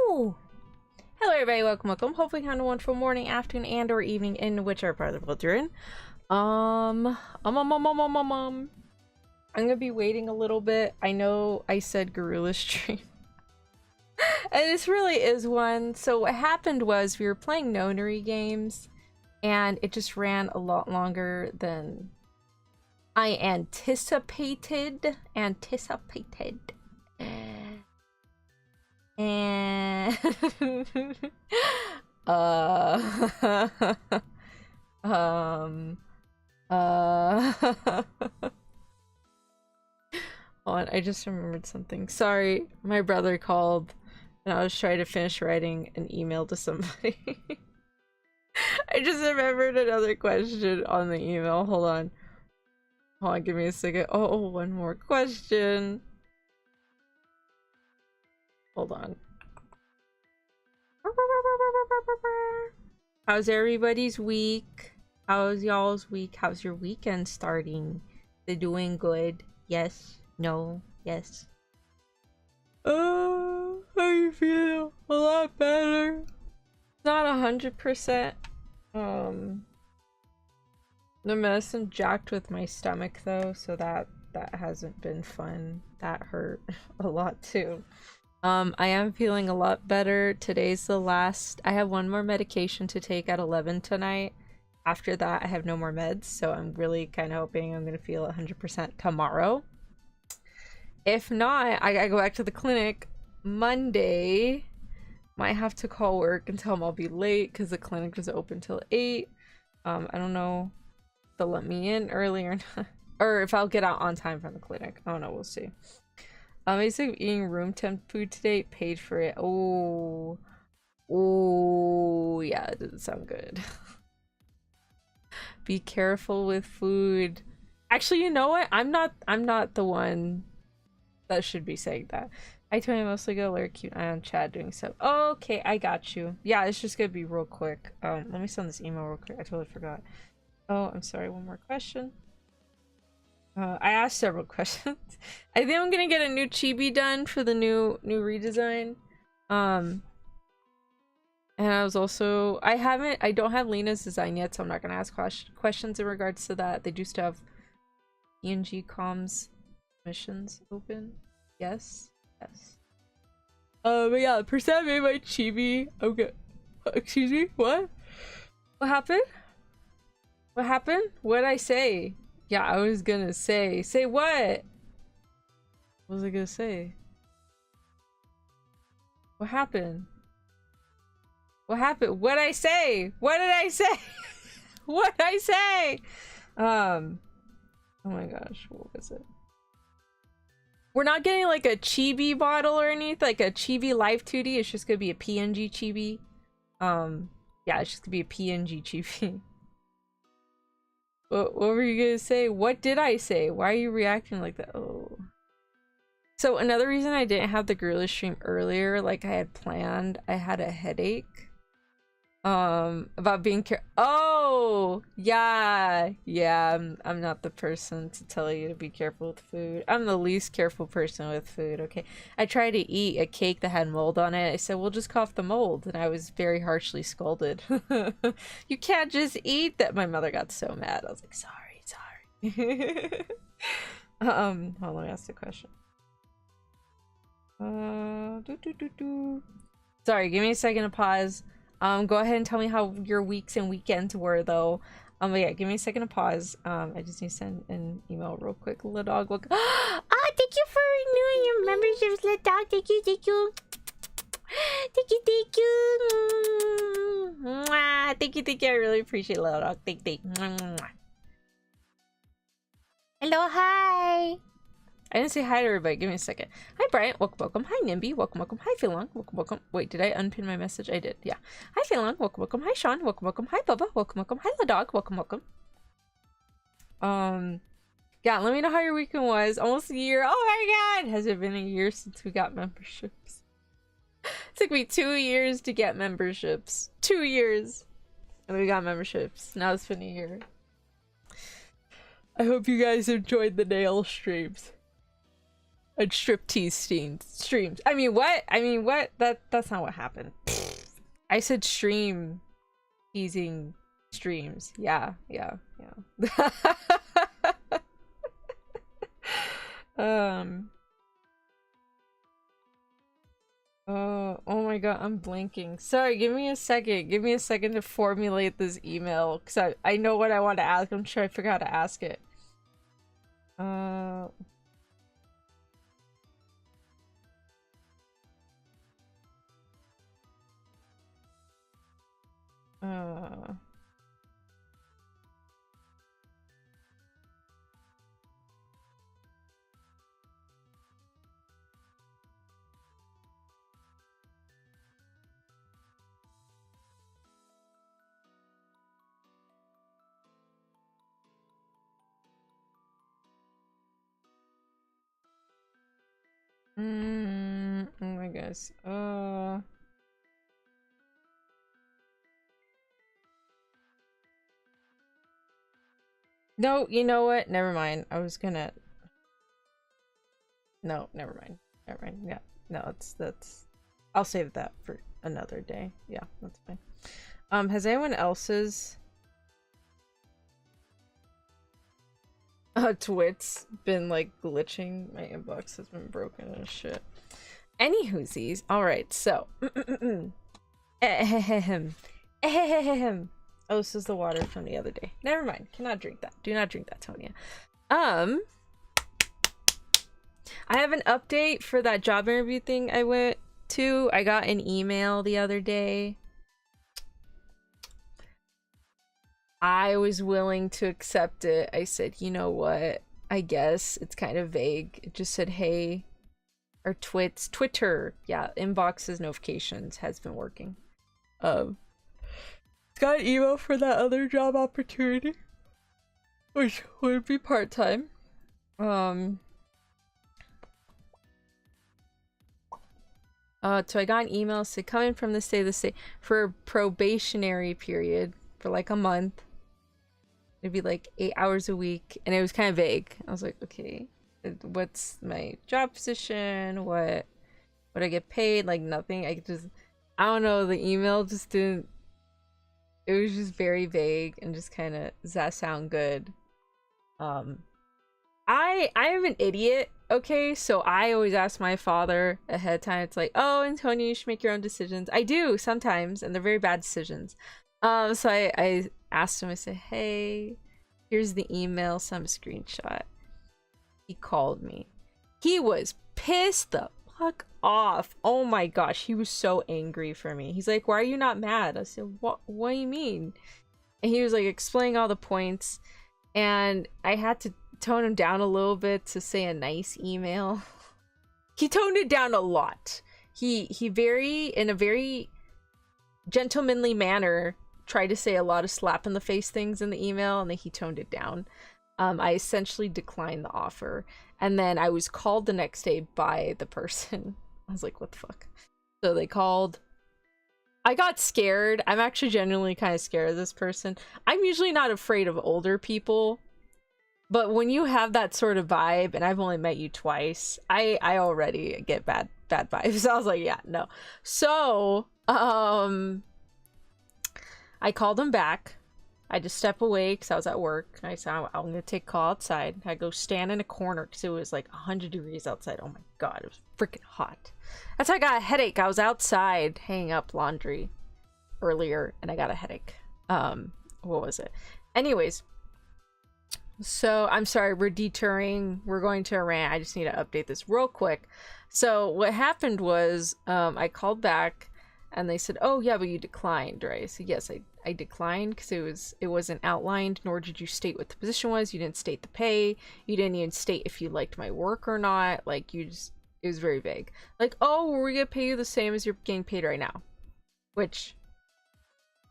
Ooh. Hello everybody, welcome. Hopefully you had a wonderful morning, afternoon, and or evening in whichever part of the world you're in. I'm gonna be waiting a little bit. I know I said gorilla stream. And this really is one. So what happened was we were playing Nonarygames and it just ran a lot longer than I anticipated. And um hold on, I just remembered something. Sorry, my brother called and I was trying to finish writing an email to somebody. I just remembered another question on the email. Hold on, give me a second. Oh, one more question. Hold on. How's everybody's week? How's y'all's week? How's your weekend starting? They doing good? Yes? No? Yes? Oh, how you feel? A lot better. Not 100%. The medicine jacked with my stomach though, so that hasn't been fun. That hurt a lot too. I am feeling a lot better. Today's the last. I have one more medication to take at 11 tonight. After that, I have no more meds, so I'm really kind of hoping I'm going to feel 100% tomorrow. If not, I gotta go back to the clinic Monday. Might have to call work and tell them I'll be late because the clinic is open till 8. I don't know if they'll let me in early or not. Or if I'll get out on time from the clinic. I don't know, we'll see. I'm basically eating room temp food today, paid for it. Oh, yeah, it doesn't sound good. Be careful with food. Actually, you know what? I'm not the one that should be saying that. I told you mostly go lurk cute eye on chat doing so. Okay, I got you. Yeah, it's just gonna be real quick. Let me send this email real quick. I totally forgot. Oh, I'm sorry. One more question. I asked several questions. I think I'm gonna get a new chibi done for the new redesign. And I was also I don't have Lena's design yet, so I'm not gonna ask questions in regards to that. They do still have ENG comms missions open. Yes. But yeah, percent made my chibi. Okay. Excuse me. What happened? What did I say? Yeah, I was gonna say what? What was I gonna say? What happened? What happened? What did I say? What did I say? What did I say? Oh my gosh, what was it? We're not getting like a chibi bottle or anything, like a chibi live 2D. It's just gonna be a PNG chibi. Yeah, it's just gonna be a PNG chibi. What were you gonna say? What did I say? Why are you reacting like that? Oh. So another reason I didn't have the gorilla stream earlier, like I had planned, I had a headache. About being oh, yeah, I'm not the person to tell you to be careful with food. I'm the least careful person with food, okay? I tried to eat a cake that had mold on it. I said, we'll just cough the mold, and I was very harshly scolded. You can't just eat that. My mother got so mad. I was like, sorry. Hold on, let me ask the question. Sorry, give me a second to pause. Go ahead and tell me how your weeks and weekends were, though. But yeah, give me a second to pause. I just need to send an email real quick. Little dog, look. Ah, thank you for renewing your memberships, little dog. Thank you. Thank you. Mwah. Thank you. I really appreciate it, little dog. Thank you. Hello, hi. I didn't say hi to everybody. Give me a second. Hi, Bryant. Welcome. Hi, Nimby. Welcome. Hi, Philong. Welcome. Wait, did I unpin my message? I did. Yeah. Hi, Philong. Welcome. Hi, Sean. Welcome. Hi, Bubba. Welcome. Hi, the dog. Welcome. Yeah, let me know how your weekend was. Almost a year. Oh my god! Has it been a year since we got memberships? It took me 2 years to get memberships. 2 years! And we got memberships. Now it's been a year. I hope you guys enjoyed the nail streams. And striptease streams. I mean, what? I mean, what? That's not what happened. I said stream teasing streams. Yeah. Oh my god, I'm blanking. Sorry, give me a second. Give me a second to formulate this email because I know what I want to ask. I'm trying to figure out how to ask it. Oh my gosh. No, you know what? Never mind. I was gonna. No, never mind. Never mind. Yeah. No, that's. I'll save that for another day. Yeah, that's fine. Has anyone else's twits been like glitching? My inbox has been broken as shit. Anywhoosies. Alright, so oh, this is the water from the other day. Never mind. Cannot drink that. Do not drink that, Tonya. I have an update for that job interview thing I went to. I got an email the other day. I was willing to accept it. I said, you know what? I guess it's kind of vague. It just said, hey, or Twitter. Yeah, inboxes notifications has been working. Got an email for that other job opportunity, which would be part-time. So I got an email said coming from this day for a probationary period for like a month. It'd be like 8 hours a week, and it was kind of vague. I was like, okay, what's my job position? What would I get paid? Like nothing. I don't know. The email just didn't. It was just very vague and just kind of, does that sound good? I am an idiot. Okay, so I always ask my father ahead of time. It's like, oh, Antonia, you should make your own decisions. I do sometimes, and they're very bad decisions. So I asked him, I said, hey, here's the email, some screenshot. He called me. He was pissed the fuck off. Oh my gosh, he was so angry for me. He's like, why are you not mad? I said, what do you mean? And he was like explaining all the points, and I had to tone him down a little bit to say a nice email. He toned it down a lot. He in a very gentlemanly manner tried to say a lot of slap in the face things in the email, and then he toned it down. I essentially declined the offer, and then I was called the next day by the person. I was like, what the fuck? So they called. I got scared. I'm actually genuinely kind of scared of this person. I'm usually not afraid of older people, but when you have that sort of vibe, and I've only met you twice, I already get bad vibes. I was like, yeah, no. So I called him back. I just step away because I was at work. I said, I'm gonna take a call outside. I go stand in a corner because it was like 100 degrees outside. Oh my god, it was freaking hot. That's how I got a headache. I was outside hanging up laundry earlier, and I got a headache. What was it? Anyways, so I'm sorry, we're deterring. We're going to a rant. I just need to update this real quick. So what happened was, I called back, and they said, oh yeah, but you declined, right? I said, yes, I declined because it wasn't outlined, nor did you state what the position was. You didn't state the pay. You didn't even state if you liked my work or not. Like, it was very vague. Like, oh, we're gonna pay you the same as you're getting paid right now. Which,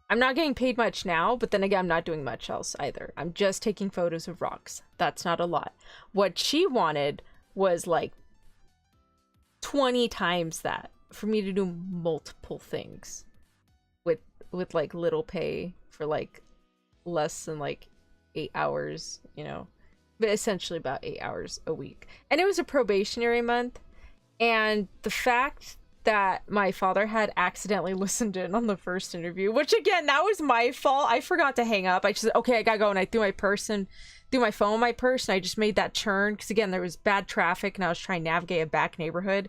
I'm not getting paid much now, but then again, I'm not doing much else either. I'm just taking photos of rocks. That's not a lot. What she wanted was like 20 times that, for me to do multiple things with like little pay for like less than like 8 hours, you know. essentially about 8 hours a week. And it was a probationary month. And the fact that my father had accidentally listened in on the first interview, which again, that was my fault. I forgot to hang up. I just said, okay, I gotta go. And I threw my phone in my purse, and I just made that turn. Because again, there was bad traffic and I was trying to navigate a back neighborhood.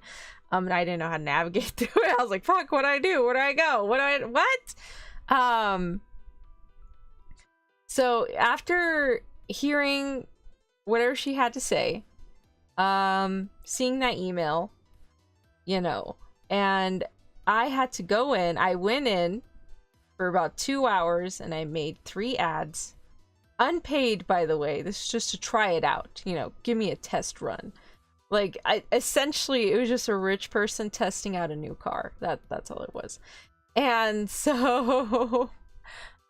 And I didn't know how to navigate through it. I was like, fuck, what do I do? Where do I go? What? So after hearing whatever she had to say, seeing that email, you know, and I had to go in. I went in for about 2 hours and I made 3 ads. Unpaid, by the way. This is just to try it out. You know, give me a test run. Like, essentially, it was just a rich person testing out a new car. That's all it was. And so,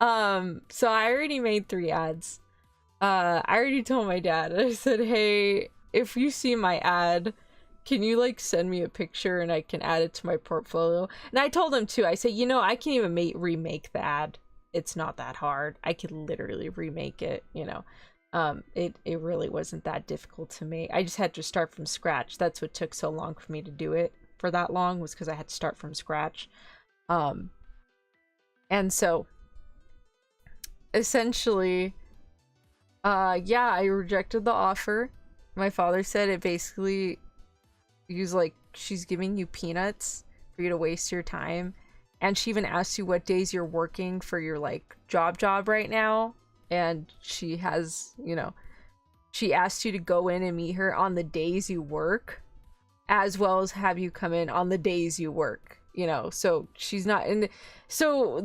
so I already made 3 ads. I already told my dad. I said, hey, if you see my ad, can you like send me a picture and I can add it to my portfolio? And I told him too. I said, you know, I can even remake the ad. It's not that hard. I could literally remake it, you know. It really wasn't that difficult to make. I just had to start from scratch. That's what took so long for me to do it for that long, was because I had to start from scratch. And so essentially, yeah, I rejected the offer. My father said it basically, he was like, she's giving you peanuts for you to waste your time. And she even asked you what days you're working for your like job right now. And she has, you know, she asked you to go in and meet her on the days you work, as well as have you come in on the days you work, you know. So she's not in. So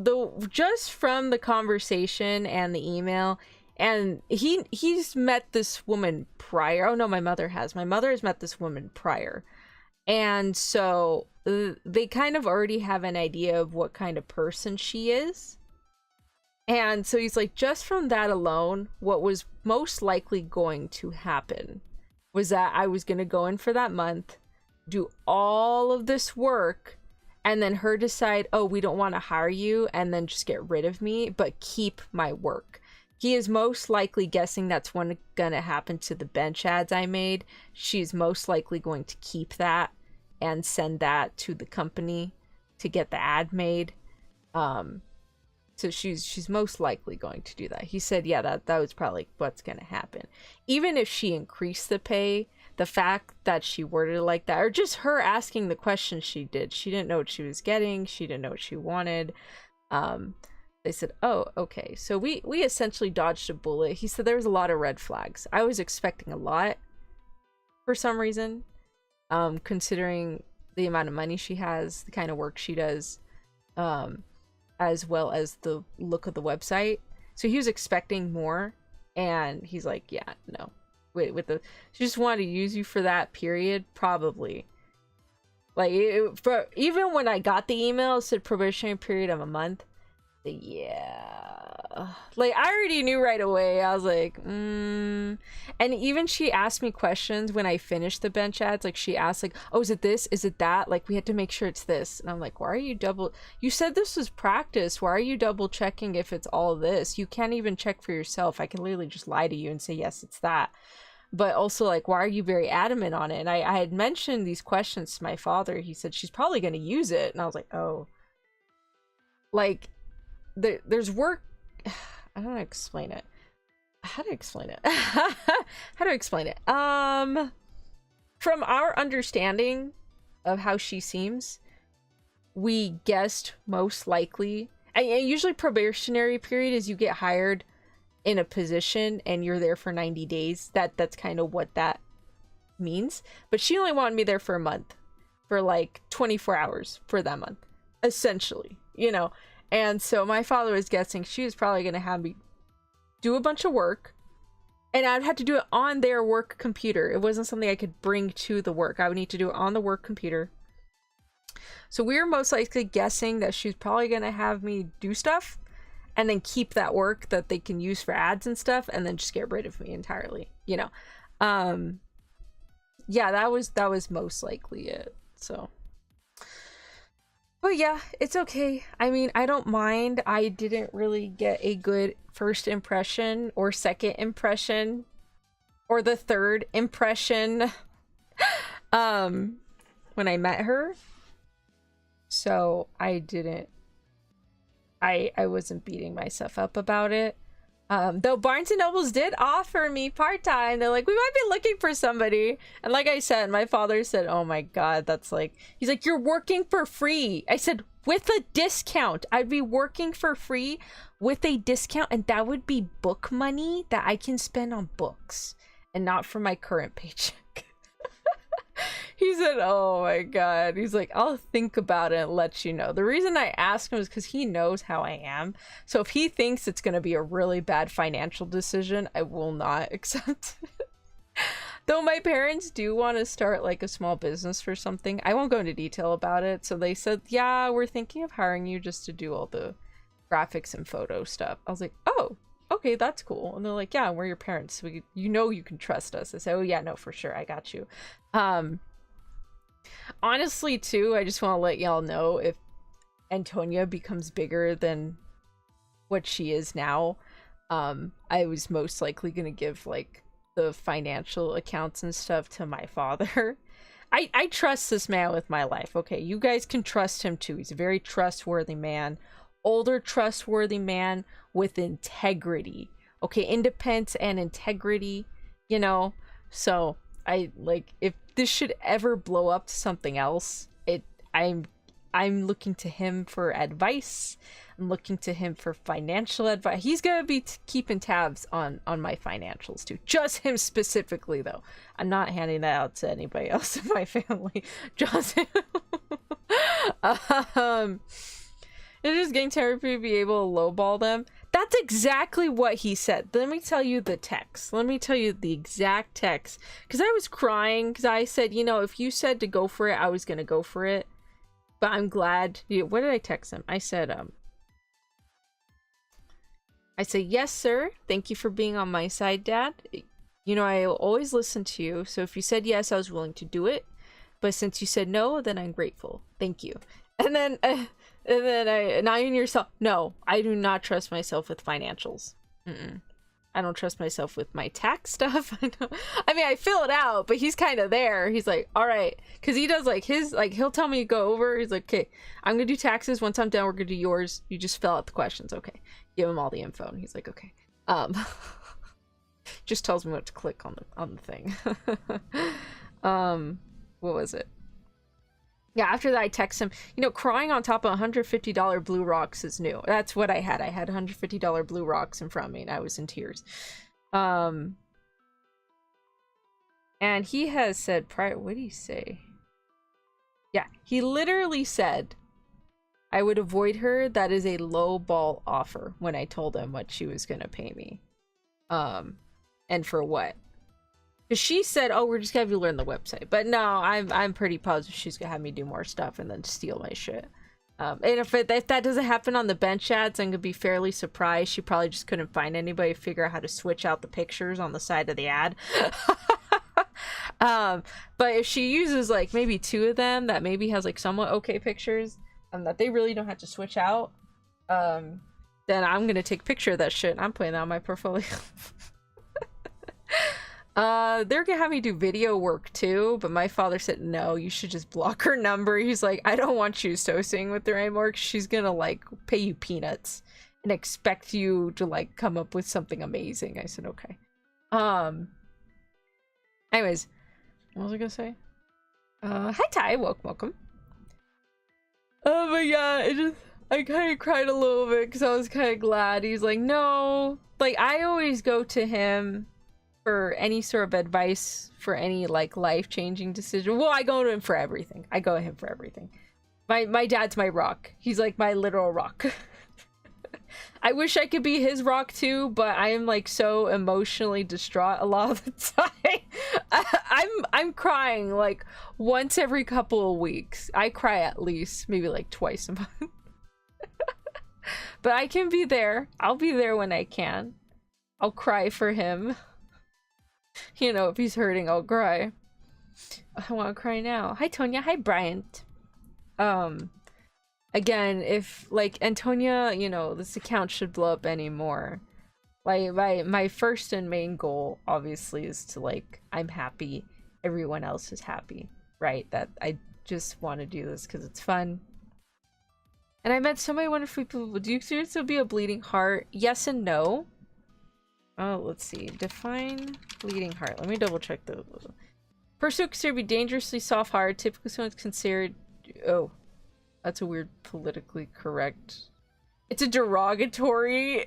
just from the conversation and the email, and he's met this woman prior. Oh no, my mother has met this woman prior. And so they kind of already have an idea of what kind of person she is. And so he's like, just from that alone, what was most likely going to happen was that I was going to go in for that month, do all of this work, and then her decide, oh, we don't want to hire you, and then just get rid of me, but keep my work. He is most likely guessing that's what's going to happen to the bench ads I made. She's most likely going to keep that and send that to the company to get the ad made. So she's most likely going to do that. He said, yeah, that was probably what's going to happen. Even if she increased the pay, the fact that she worded it like that, or just her asking the questions she didn't know what she was getting. She didn't know what she wanted. They said, oh, okay. So we essentially dodged a bullet. He said there was a lot of red flags. I was expecting a lot for some reason, considering the amount of money she has, the kind of work she does, as well as the look of the website. So he was expecting more, and he's like, yeah, no. Wait, she just wanted to use you for that period? Probably. Like, even when I got the email, it said probationary period of a month. Yeah. Like, I already knew right away. I was like, And even she asked me questions when I finished the bench ads. Like, she asked, like, oh, is it this? Is it that? Like, we had to make sure it's this. And I'm like, why are you you said this was practice. Why are you double checking if it's all this? You can't even check for yourself. I can literally just lie to you and say, yes, it's that. But also, like, why are you very adamant on it? And I had mentioned these questions to my father. He said, she's probably going to use it. And I was like, oh. Like, there's work. I don't know how to explain it. How to explain it? How to explain it? From our understanding of how she seems, we guessed most likely. And usually probationary period is you get hired in a position and you're there for 90 days. That's kind of what that means. But she only wanted me there for a month, for like 24 hours for that month, essentially, you know. And so my father was guessing she was probably going to have me do a bunch of work, and I'd have to do it on their work computer. It wasn't something I could bring to the work. I would need to do it on the work computer. So we were most likely guessing that she's probably going to have me do stuff and then keep that work that they can use for ads and stuff, and then just get rid of me entirely, you know. Yeah, that was most likely it. So, but yeah, it's okay. I mean, I don't mind. I didn't really get a good first impression or second impression or the third impression when I met her. So I wasn't beating myself up about it. Though Barnes & Nobles did offer me part-time. They're like, we might be looking for somebody. And like I said, my father said, oh my God, that's like, he's like, you're working for free. I said, with a discount. I'd be working for free with a discount. And that would be book money that I can spend on books and not for my current paycheck. He said, oh my God. He's like, I'll think about it and let you know. The reason I asked him is because he knows how I am. So if he thinks it's going to be a really bad financial decision, I will not accept it. Though my parents do want to start like a small business for something. I won't go into detail about it. So they said, yeah, we're thinking of hiring you just to do all the graphics and photo stuff. I was like, oh, okay, that's cool. And they're like, yeah, we're your parents. So you know you can trust us. I said, oh yeah, no, for sure. I got you. Honestly, too, I just want to let y'all know if Antonia becomes bigger than what she is now, I was most likely going to give, like, the financial accounts and stuff to my father. I trust this man with my life, okay? You guys can trust him, too. He's a very trustworthy man. Older, trustworthy man with integrity. Okay, independence and integrity, you know? So, if this should ever blow up to something else, I'm looking to him for advice. I'm looking to him for financial advice. He's gonna be keeping tabs on my financials too. Just him specifically, though. I'm not handing that out to anybody else in my family. Just him. It's just getting tired to be able to lowball them. That's exactly what he said. Let me tell you the text. Let me tell you the exact text. Because I was crying because I said, you know, if you said to go for it, I was going to go for it. But I'm glad. What did I text him? I said, yes, sir. Thank you for being on my side, Dad. You know, I always listen to you. So if you said yes, I was willing to do it. But since you said no, then I'm grateful. Thank you. And then... not even yourself. No, I do not trust myself with financials. I don't trust myself with my tax stuff. I mean, I fill it out, but he's kind of there. He's like, all right. Because he does like his, like, he'll tell me to go over. He's like, okay, I'm going to do taxes. Once I'm done, we're going to do yours. You just fill out the questions. Okay. Give him all the info. And he's like, okay. Just tells me what to click on the thing. What was it? Yeah, after that I text him, you know, crying on top of $150 blue rocks is new. That's what I had. I had $150 blue rocks in front of me and I was in tears. And he has said prior, what did he say? Yeah, he literally said, I would avoid her. That is a low ball offer when I told him what she was going to pay me. And for what? Because she said, oh, we're just gonna have you learn the website. But no, I'm pretty positive she's gonna have me do more stuff and then steal my shit. And if that doesn't happen on the bench ads, I'm gonna be fairly surprised. She probably just couldn't find anybody to figure out how to switch out the pictures on the side of the ad. But if she uses like maybe 2 of them that maybe has like somewhat okay pictures that they really don't have to switch out, then I'm gonna take a picture of that shit and I'm putting that on my portfolio. They're gonna have me do video work too, but my father said, no, you should just block her number. He's like, I don't want you associating with her anymore. She's gonna like pay you peanuts and expect you to like come up with something amazing. I said, okay. Anyways, what was I gonna say? Hi Ty, welcome. Oh but yeah, I kind of cried a little bit because I was kind of glad. He's like, no, like I always go to him for any sort of advice for any like life-changing decision. Well, I go to him for everything. My dad's my rock. He's like my literal rock. I wish I could be his rock too, but I am like so emotionally distraught a lot of the time. I'm crying like once every couple of weeks. I cry at least maybe like twice a month. But I can be there. I'll be there when I can. I'll cry for him. You know, if he's hurting, I'll cry. I want to cry now. Hi, Tonya. Hi, Bryant. Again, if, like, Antonia, you know, this account should blow up anymore. Like my first and main goal obviously is to, like, I'm happy, everyone else is happy, right? That I just want to do this because it's fun. And I met so many wonderful people. Do you seriously be a bleeding heart? Yes and no. Oh, let's see. Define bleeding heart. Let me double check the person who considered to be dangerously soft-hearted. Typically, someone's considered. Oh, that's a weird politically correct. It's a derogatory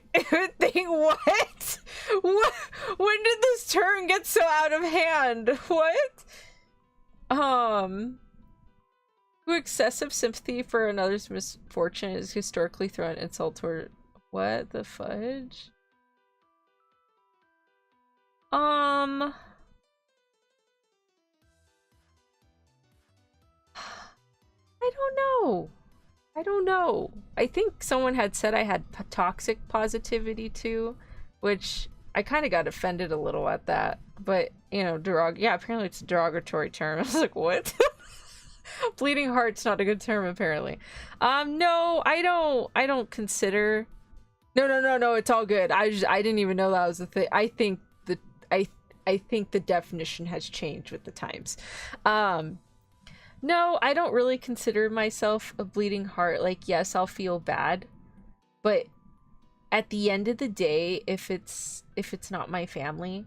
thing. What? What? When did this term get so out of hand? What? Who excessive sympathy for another's misfortune is historically thrown insult toward. What the fudge? I don't know. I don't know. I think someone had said I had toxic positivity too, which I kind of got offended a little at that. But, you know, yeah, apparently it's a derogatory term. I was like, what? Bleeding heart's not a good term, apparently. No, I don't consider. No, it's all good. I didn't even know that was a thing. I think the definition has changed with the times. No, I don't really consider myself a bleeding heart. Like, yes, I'll feel bad, but at the end of the day, if it's not my family,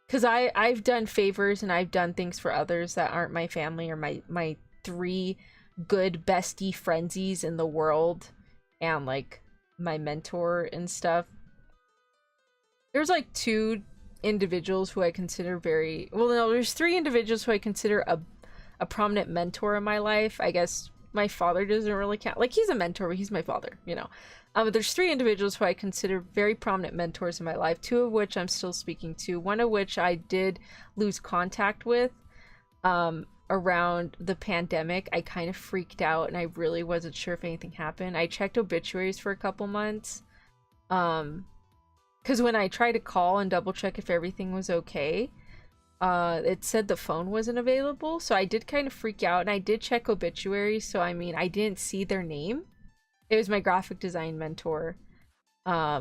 because I've done favors and I've done things for others that aren't my family or my 3 good bestie friendsies in the world, and like my mentor and stuff. There's like 2 individuals who I consider very well. No, there's 3 individuals who I consider a prominent mentor in my life. I guess my father doesn't really count. Like, he's a mentor, but he's my father, you know. But there's 3 individuals who I consider very prominent mentors in my life, 2 of which I'm still speaking to, one of which I did lose contact with around the pandemic. I kind of freaked out and I really wasn't sure if anything happened. I checked obituaries for a couple months because when I tried to call and double check if everything was okay, it said the phone wasn't available, so I did kind of freak out, and I did check obituaries, so I mean, I didn't see their name. It was my graphic design mentor. I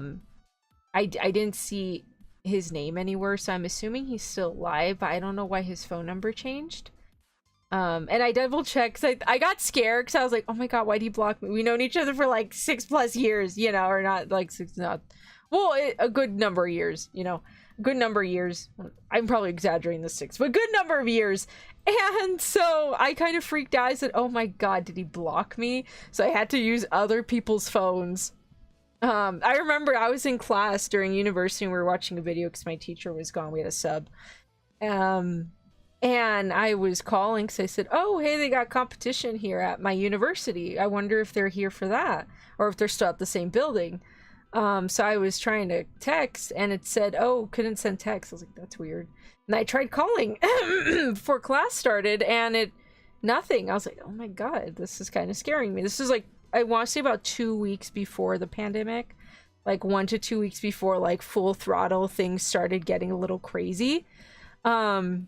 didn't see his name anywhere, so I'm assuming he's still alive, but I don't know why his phone number changed. And I double checked, because I got scared, because I was like, oh my god, why'd he block me? We've known each other for like 6+ years, you know, or not like 6, not, well, a good number of years, you know. Good number of years. I'm probably exaggerating the 6, but good number of years. And so I kind of freaked out. I said, oh my god, did he block me? So I had to use other people's phones. I remember I was in class during university and we were watching a video because my teacher was gone. We had a sub. And I was calling because I said, oh, hey, they got competition here at my university. I wonder if they're here for that or if they're still at the same building. So I was trying to text and it said, oh, couldn't send text. I was like, that's weird. And I tried calling before class started and nothing. I was like, oh my god, this is kind of scaring me. This is like, I want to say about 2 weeks before the pandemic, like 1 to 2 weeks before like full throttle things started getting a little crazy. And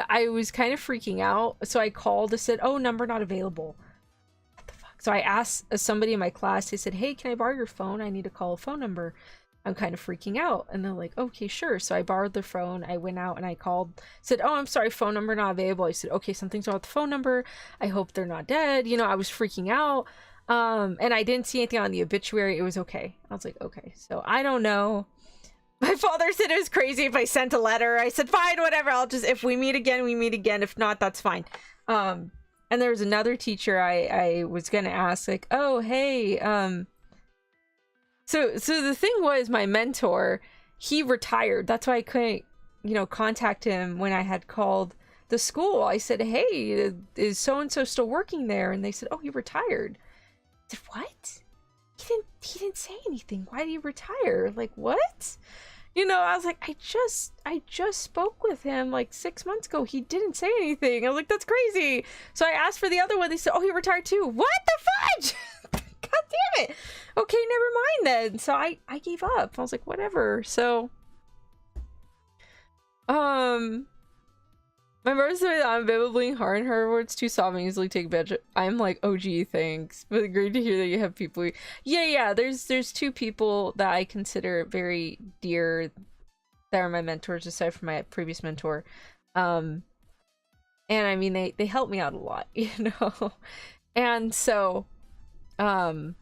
I was kind of freaking out. So I called and said, oh, number not available. So I asked somebody in my class, they said, hey, can I borrow your phone? I need to call a phone number. I'm kind of freaking out. And they're like, okay, sure. So I borrowed their phone. I went out and I called, said, oh, I'm sorry, phone number not available. I said, okay, something's wrong with the phone number. I hope they're not dead. You know, I was freaking out. And I didn't see anything on the obituary. It was okay. I was like, okay. So I don't know. My father said it was crazy if I sent a letter. I said, fine, whatever. I'll just, if we meet again, we meet again. If not, that's fine. And there was another teacher I was gonna ask, like, oh, hey, so the thing was, my mentor, he retired. That's why I couldn't, you know, contact him when I had called the school. I said, hey, is so-and-so still working there? And they said, oh, he retired. I said, what? He didn't say anything. Why did he retire? Like, what? You know, I was like, I just spoke with him like 6 months ago. He didn't say anything. I was like, that's crazy. So I asked for the other one. They said, oh, he retired too. What the fudge? God damn it. Okay, never mind then. So I gave up. I was like, whatever. So, My brother said I'm bibbling hard in her words too soft and easily take advantage. I'm like, oh gee, thanks. But great to hear that you have people. Yeah. There's two people that I consider very dear that are my mentors aside from my previous mentor. And I mean they help me out a lot, you know. And so, what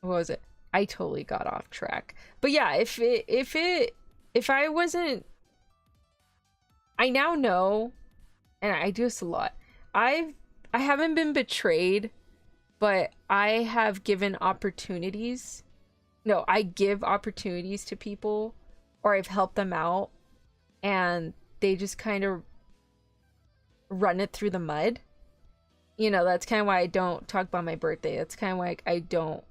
was it? I totally got off track. But yeah, if I wasn't, I now know. And I do this a lot. I haven't been betrayed, but I have given opportunities. No, I give opportunities to people, or I've helped them out, and they just kind of run it through the mud. You know, that's kind of why I don't talk about my birthday. That's kind of why I don't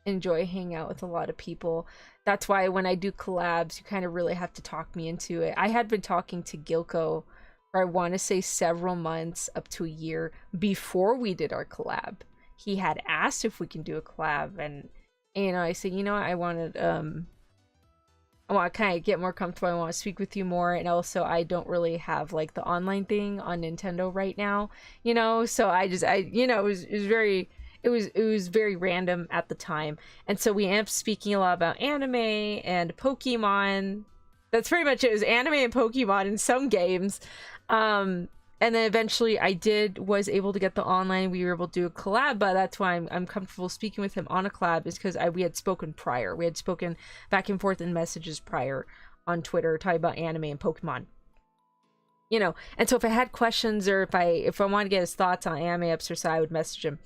enjoy hanging out with a lot of people. That's why when I do collabs, you kind of really have to talk me into it. I had been talking to Gilko, or I want to say several months up to a year before we did our collab. He had asked if we can do a collab, and you know, I said, you know what, I want to kind of get more comfortable. I want to speak with you more, and also I don't really have like the online thing on Nintendo right now, you know. So I you know, it was very random at the time, and so we ended up speaking a lot about anime and Pokemon. That's pretty much it. It was anime and Pokemon in some games. And then eventually I was able to get the online. We were able to do a collab, but that's why I'm comfortable speaking with him on a collab, is because we had spoken prior. We had spoken back and forth in messages prior on Twitter talking about anime and Pokemon. You know, and so if I had questions, or if I wanted to get his thoughts on anime episodes, I would message him.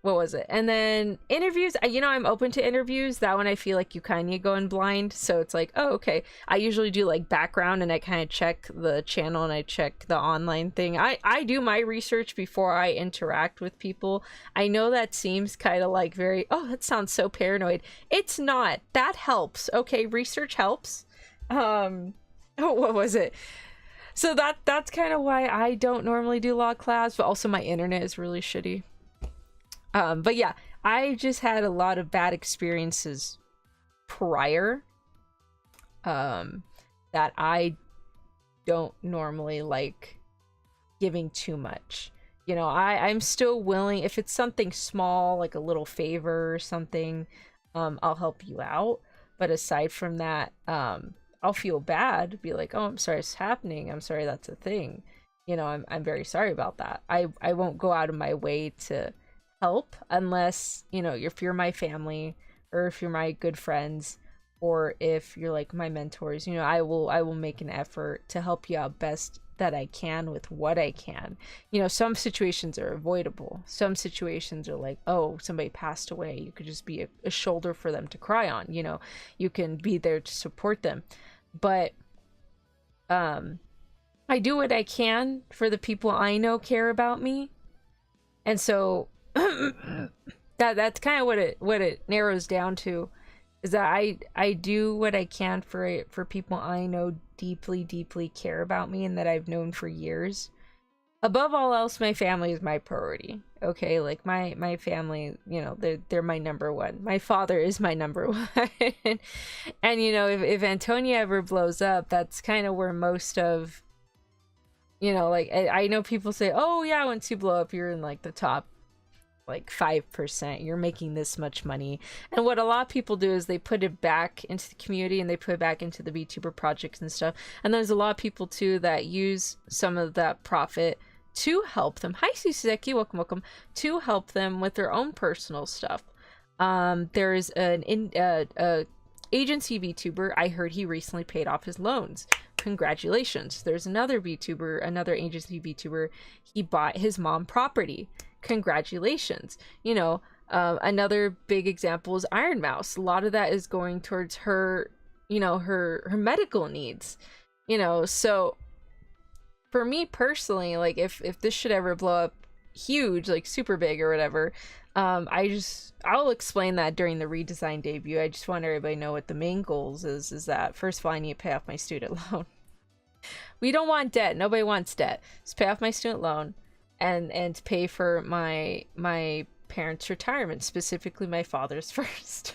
What was it? And then interviews, you know, I'm open to interviews. That one I feel like you kind of need to go in blind, so it's like, oh, okay. I usually do like background, and I kind of check the channel, and I check the online thing. I do my research before I interact with people. I know that seems kind of like very, oh, that sounds so paranoid. It's not. That helps. Okay, research helps. Oh, what was it? So that's kind of why I don't normally do log collabs, but also my internet is really shitty. But yeah, I just had a lot of bad experiences prior, that I don't normally like giving too much. You know, I'm still willing, if it's something small, like a little favor or something, I'll help you out. But aside from that, I'll feel bad, be like, oh, I'm sorry it's happening. I'm sorry that's a thing. You know, I'm very sorry about that. I won't go out of my way to help unless, you know, if you're my family, or if you're my good friends, or if you're like my mentors. You know, I will make an effort to help you out best that I can with what I can. You know, some situations are avoidable. Some situations are like, oh, somebody passed away. You could just be a shoulder for them to cry on. You know, you can be there to support them. But I do what I can for the people I know care about me. And so that's kind of what it narrows down to, is that I do what I can for people I know deeply care about me, and that I've known for years. Above all else, my family is my priority. Okay, like my family, you know, they're my number one. My father is my number one. And you know, if Antonia ever blows up, that's kind of where most of, you know, like I know people say, oh yeah, once you blow up, you're in like the top like 5%, you're making this much money. And what a lot of people do is they put it back into the community, and they put it back into the VTuber projects and stuff. And there's a lot of people too that use some of that profit to help them. Hi Suseki, welcome, to help them with their own personal stuff. There's an agency VTuber, I heard he recently paid off his loans. Congratulations. There's another VTuber, another agency VTuber, he bought his mom property. Congratulations. You know, another big example is Iron Mouse. A lot of that is going towards her, you know, her medical needs, you know. So for me personally, like if this should ever blow up huge, like super big or whatever, I'll explain that during the redesign debut. I just want everybody to know what the main goals is that first of all, I need to pay off my student loan. We don't want debt. Nobody wants debt. Just pay off my student loan, and to pay for my parents' retirement, specifically my father's first.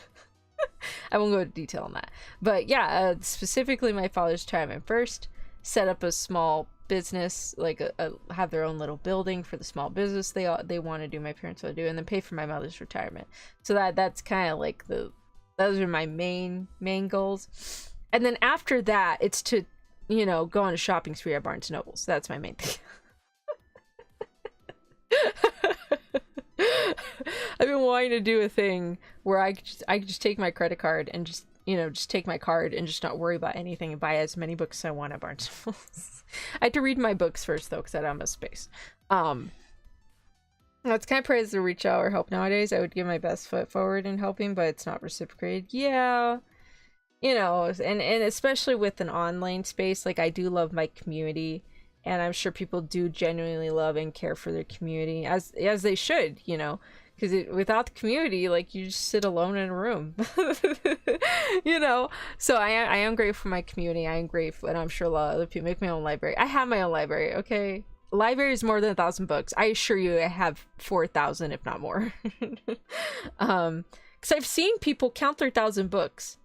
I won't go into detail on that, but yeah, specifically my father's retirement first. Set up a small business, like have their own little building for the small business they want to do. My parents want to do, and then pay for my mother's retirement. So that's kind of like those are my main goals. And then after that, it's to, you know, go on a shopping spree at Barnes & Noble. So that's my main thing. I've been wanting to do a thing where I could just take my credit card and just, you know, just take my card and just not worry about anything and buy as many books as I want at Barnes & Noble. I had to read my books first though, because I don't have space. It's kind of praise to reach out or help nowadays. I would give my best foot forward in helping, but it's not reciprocated. Yeah, you know, and especially with an online space, like I do love my community, and I'm sure people do genuinely love and care for their community, as they should, you know, because without the community, like, you just sit alone in a room. You know. So I am grateful for my community. I am grateful, and I'm sure a lot of other people. Make my own library. I have my own library. Okay, library is more than 1,000 books. I assure you, I have 4,000, if not more. Because I've seen people count their 1,000 books.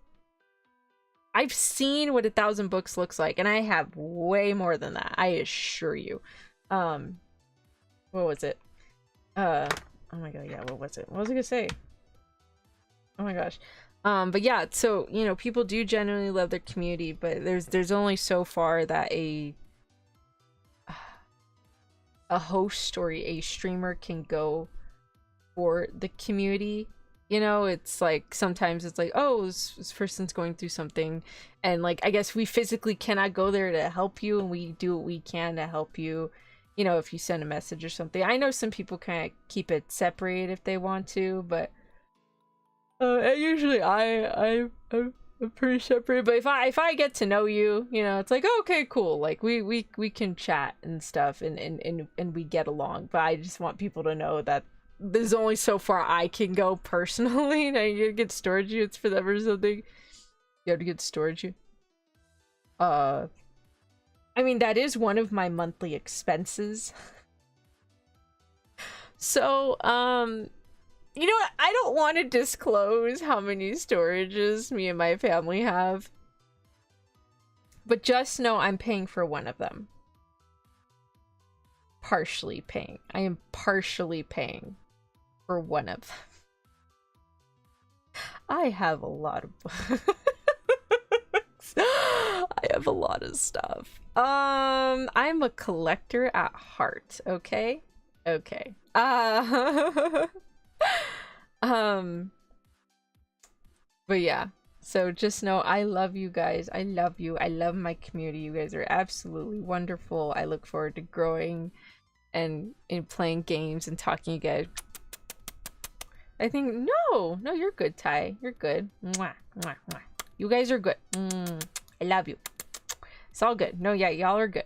I've seen what 1,000 books looks like, and I have way more than that. I assure you. What was it? Oh my god, yeah, what was it? What was I gonna say? Oh my gosh. But yeah, so, you know, people do genuinely love their community, but there's only so far that a host or a streamer can go for the community. You know, it's like, sometimes it's like, oh, this person's going through something, and like, I guess we physically cannot go there to help you, and we do what we can to help you, you know, if you send a message or something. I know some people kind of keep it separate if they want to, but usually I'm pretty separate. But if I get to know you, you know, it's like, oh, okay, cool, like we can chat and stuff, and we get along. But I just want people to know that there's only so far I can go personally. And I get storage units for them or something. You have to get storage. I mean, that is one of my monthly expenses. So, you know what? I don't want to disclose how many storages me and my family have. But just know I'm paying for one of them. Partially paying. I am partially paying for one of them. I have a lot of books. I have a lot of stuff. I'm a collector at heart, okay? Okay. But yeah. So just know I love you guys. I love you. I love my community. You guys are absolutely wonderful. I look forward to growing and playing games and talking to you guys. I think no, you're good, Ty. You're good. Mwah, mwah, mwah. You guys are good. I love you. It's all good. No, yeah, y'all are good.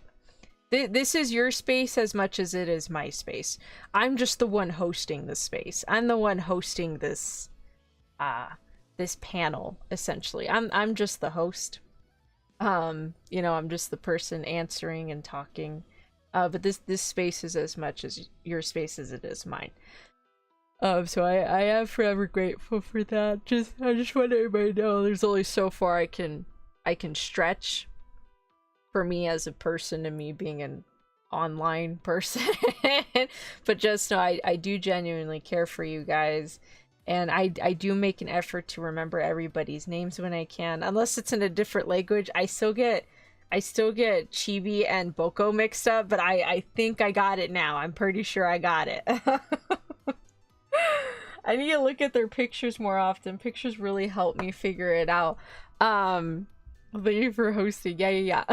This is your space as much as it is my space. I'm just the one hosting the space. I'm the one hosting this this panel, essentially. I'm just the host. You know, I'm just the person answering and talking. But this space is as much as your space as it is mine. So I am forever grateful for that. I just want everybody to know there's only so far I can stretch for me as a person and me being an online person. But just know I do genuinely care for you guys, and I do make an effort to remember everybody's names when I can, unless it's in a different language. I still get Chibi and Boko mixed up, but I think I got it now. I'm pretty sure I got it. I need to look at their pictures more often. Pictures really help me figure it out. Thank you for hosting. Yeah.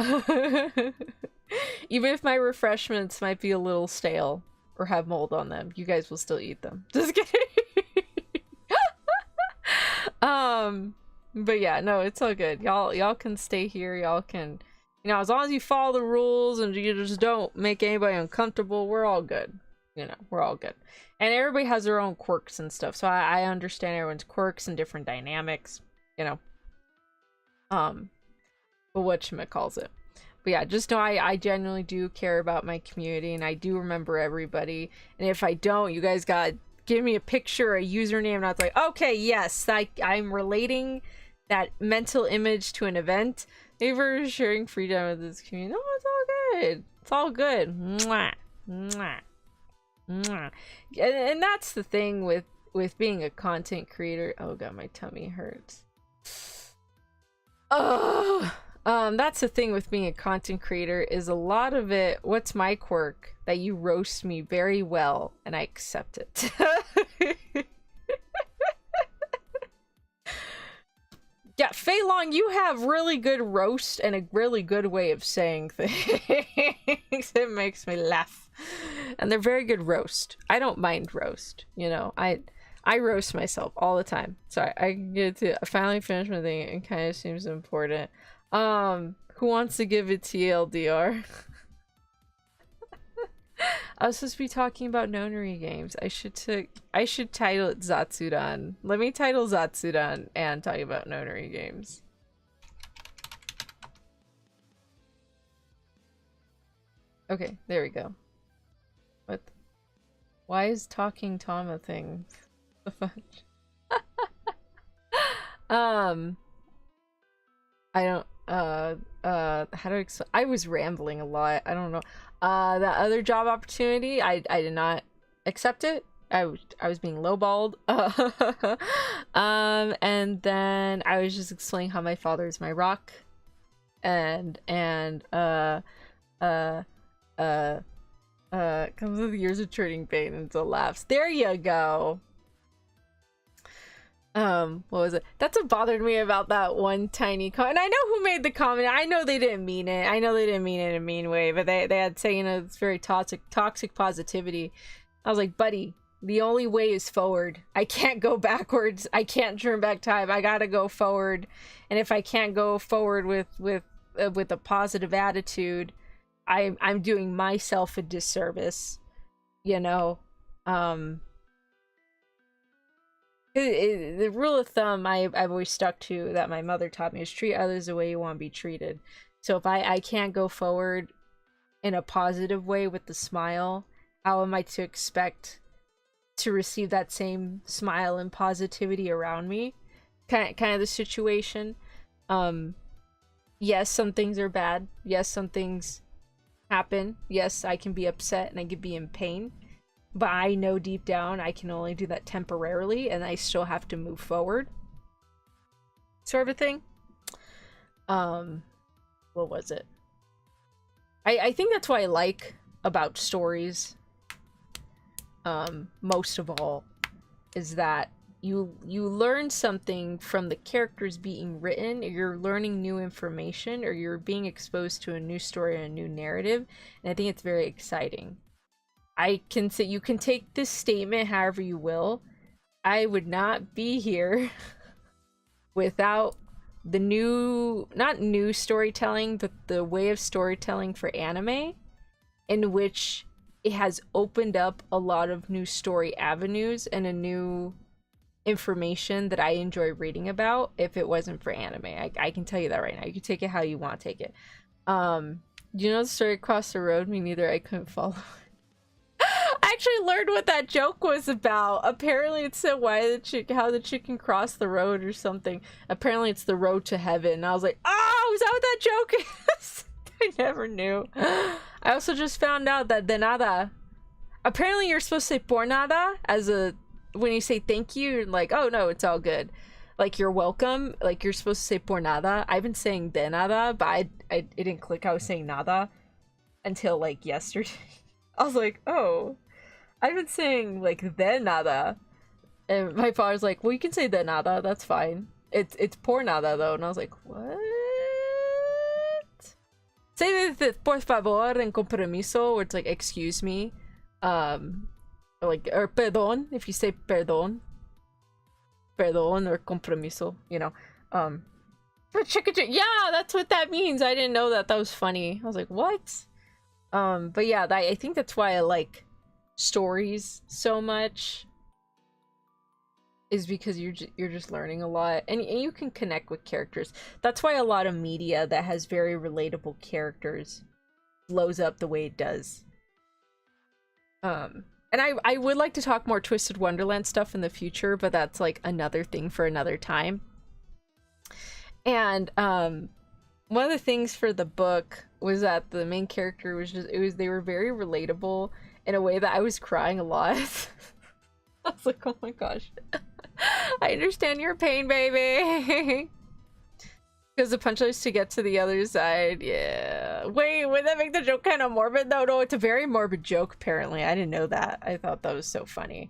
Even if my refreshments might be a little stale or have mold on them, you guys will still eat them. Just kidding. But yeah, no, it's all good. Y'all can stay here. Y'all can, you know, as long as you follow the rules and you just don't make anybody uncomfortable, we're all good. You know, we're all good. And everybody has their own quirks and stuff, so I understand everyone's quirks and different dynamics, you know. But whatchamacalls it. But yeah, just know I genuinely do care about my community, and I do remember everybody. And if I don't, you guys gotta give me a picture, a username, and I was like, okay, yes, I'm relating that mental image to an event. Thank you for sharing freedom with this community. No, it's all good. It's all good. Mwah. Mwah. Mwah. And that's the thing with being a content creator. Oh god, my tummy hurts. Oh, that's the thing with being a content creator is a lot of it. What's my quirk? That you roast me very well, and I accept it. Yeah, Fei Long, you have really good roast and a really good way of saying things. It makes me laugh. And they're very good roast. I don't mind roast, you know. I roast myself all the time. So I get to finally finish my thing. It kind of seems important. Who wants to give it TLDR? I was supposed to be talking about Nonarygames. I should title it Zatsudan. Let me title Zatsudan and talk about Nonarygames. Okay, there we go. What? Why is talking Tom a thing? The fudge. I don't how to explain. I was rambling a lot. I don't know. That other job opportunity, I did not accept it. I was being lowballed. And then I was just explaining how my father is my rock, and comes with years of trading pain and still laughs. There you go. What was it? That's what bothered me about that one tiny comment. And I know who made the comment. I know they didn't mean it. I know they didn't mean it in a mean way, but they had say, you know, it's very toxic positivity. I was like, buddy, the only way is forward. I can't go backwards. I can't turn back time. I gotta go forward. And if I can't go forward with a positive attitude, I'm doing myself a disservice, you know. The rule of thumb I've always stuck to, that my mother taught me, is treat others the way you want to be treated. So if I can't go forward in a positive way with the smile, how am I to expect to receive that same smile and positivity around me? Kind of the situation. Yes, some things are bad. Yes, some things happen. Yes, I can be upset and I can be in pain. But I know deep down I can only do that temporarily, and I still have to move forward. Sort of a thing. What was it? I think that's what I like about stories, most of all, is that you learn something from the characters being written, or you're learning new information, or you're being exposed to a new story and a new narrative, and I think it's very exciting. I can say, you can take this statement however you will. I would not be here without the not new storytelling, but the way of storytelling for anime, in which it has opened up a lot of new story avenues and a new information that I enjoy reading about. If it wasn't for anime, I can tell you that right now. You can take it how you want to take it. You know the story Across the Road? Me neither. I couldn't follow it. I actually learned what that joke was about. Apparently it said how the chicken crossed the road or something. Apparently it's the road to heaven. And I was like, oh, is that what that joke is? I never knew. I also just found out that de nada, apparently you're supposed to say por nada when you say thank you, you're like, oh no, it's all good. Like, you're welcome. Like, you're supposed to say por nada. I've been saying de nada, but it didn't click. I was saying nada until like yesterday. I was like, oh, I've been saying like de nada, and my father's like, well, you can say de nada, that's fine. It's por nada though, and I was like, what? Say por favor and con permiso, where it's like, excuse me, or perdón if you say perdón or con permiso, you know. Yeah, that's what that means. I didn't know that. That was funny. I was like, what? But yeah, I think that's why I like stories so much, is because you're just learning a lot, and you can connect with characters. That's why a lot of media that has very relatable characters blows up the way it does. And I would like to talk more Twisted Wonderland stuff in the future, but that's like another thing for another time. And one of the things for the book was that the main character was just they were very relatable in a way that I was crying a lot. I was like, oh my gosh. I understand your pain, baby. Because the punchline is to get to the other side. Yeah. Wait, would that make the joke kind of morbid? No, it's a very morbid joke, apparently. I didn't know that. I thought that was so funny.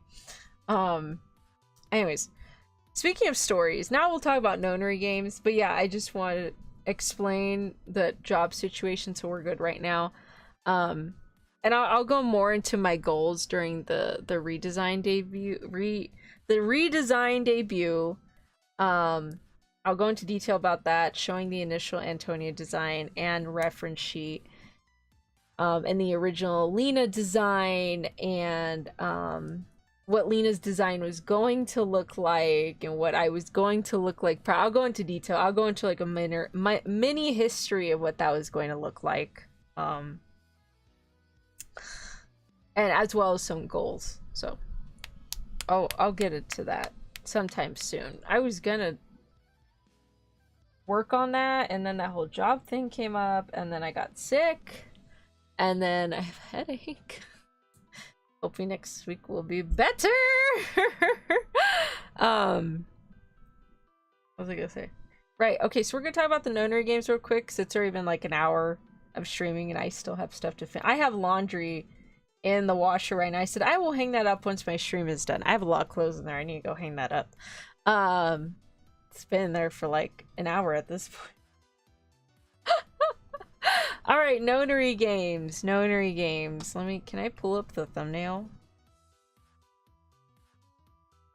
Anyways. Speaking of stories, now we'll talk about Nonarygames. But yeah, I just want to explain the job situation so we're good right now. And I'll go more into my goals during the redesign debut. The redesign debut. I'll go into detail about that, showing the initial Antonia design and reference sheet, and the original Lena design, and what Lena's design was going to look like, and what I was going to look like. I'll go into detail. I'll go into like a mini history of what that was going to look like, and as well as some goals. So, I'll get into that sometime soon. I was gonna work on that, and then that whole job thing came up, and then I got sick, and then I have a headache. Hoping next week will be better. What was I gonna say? Right, okay, so we're gonna talk about the Nonarygames real quick, because it's already been like an hour of streaming, and I still have stuff to finish. I have laundry in the washer right now. I said I will hang that up once my stream is done. I have a lot of clothes in there. I need to go hang that up. It's been there for like an hour at this point. All right, Nonarygames. Can I pull up the thumbnail?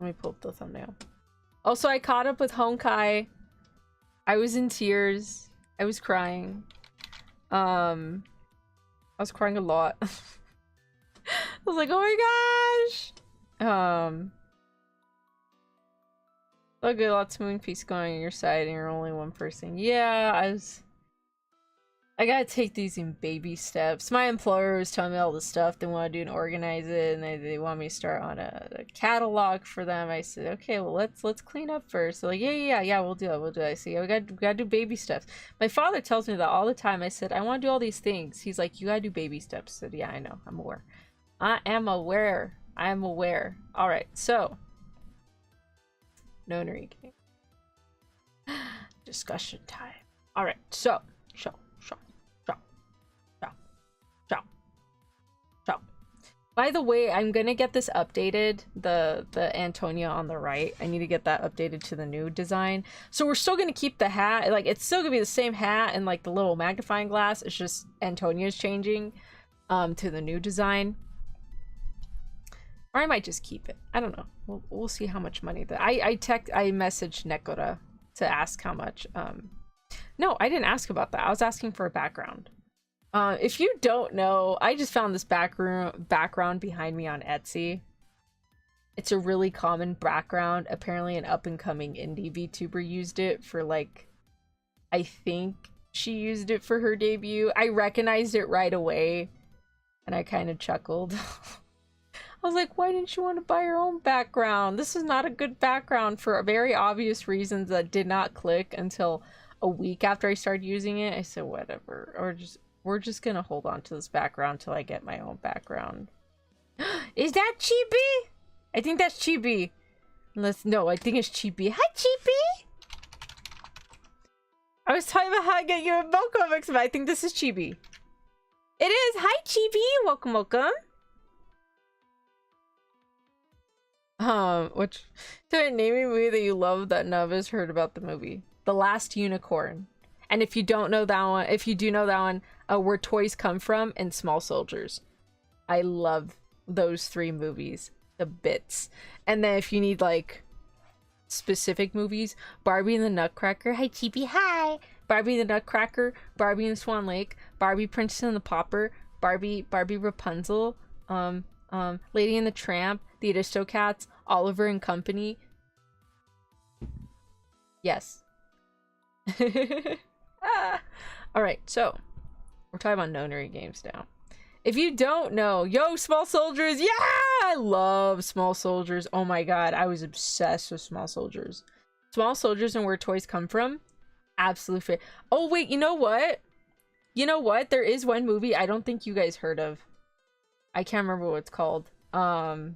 Let me pull up the thumbnail. Also, I caught up with Honkai. I was in tears. I was crying. I was crying a lot. I was like, oh my gosh. Okay, lots of moving pieces going on your side, and you're only one person. Yeah, I gotta take these in baby steps. My employer was telling me all the stuff they want to do and organize it, and they want me to start on a catalog for them. I said, okay, well let's clean up first. They're like, yeah, we'll do it. I said, yeah, we gotta do baby steps. My father tells me that all the time. I said, I want to do all these things. He's like, you gotta do baby steps. I said, yeah, I know, I'm aware. I am aware. All right, so Nonarygames discussion time. All right, so show. By the way, I'm gonna get this updated, the Antonia on the right. I need to get that updated to the new design. So we're still gonna keep the hat, like it's still gonna be the same hat and like the little magnifying glass. It's just Antonia's changing to the new design. Or I might just keep it. I don't know. We'll see how much money that I messaged Nekora to ask how much. No, I didn't ask about that. I was asking for a background. If you don't know, I just found this background behind me on Etsy. It's a really common background. Apparently an up-and-coming indie VTuber used it for like, I think she used it for her debut. I recognized it right away and I kind of chuckled. I was like, why didn't you want to buy your own background? This is not a good background for very obvious reasons that did not click until a week after I started using it. I said, whatever, or we're just gonna hold on to this background till I get my own background. Is that Chibi? I think that's Chibi. No, I think it's Chibi. Hi, Chibi! I was talking about how I get you a Boko mix, but I think this is Chibi. It is! Hi, Chibi! Welcome. Which... So, name a movie that you love that none of us heard about the movie. The Last Unicorn. And if you don't know that one, if you do know that one, Where Toys Come From and Small Soldiers. I love those three movies. The bits. And then if you need, like, specific movies, Barbie and the Nutcracker. Hi, Chibi. Hi! Barbie and the Nutcracker, Barbie and Swan Lake, Barbie Princess and the Pauper, Barbie Rapunzel, Lady and the Tramp, The Aristocats, Oliver and Company. Yes. Alright, so we're talking about Nonarygames now. If you don't know, yo, Small Soldiers, yeah! I love Small Soldiers. Oh my god, I was obsessed with Small Soldiers. Small Soldiers and Where Toys Come From, absolute favorite. Oh wait, you know what? You know what? There is one movie I don't think you guys heard of. I can't remember what it's called. Oh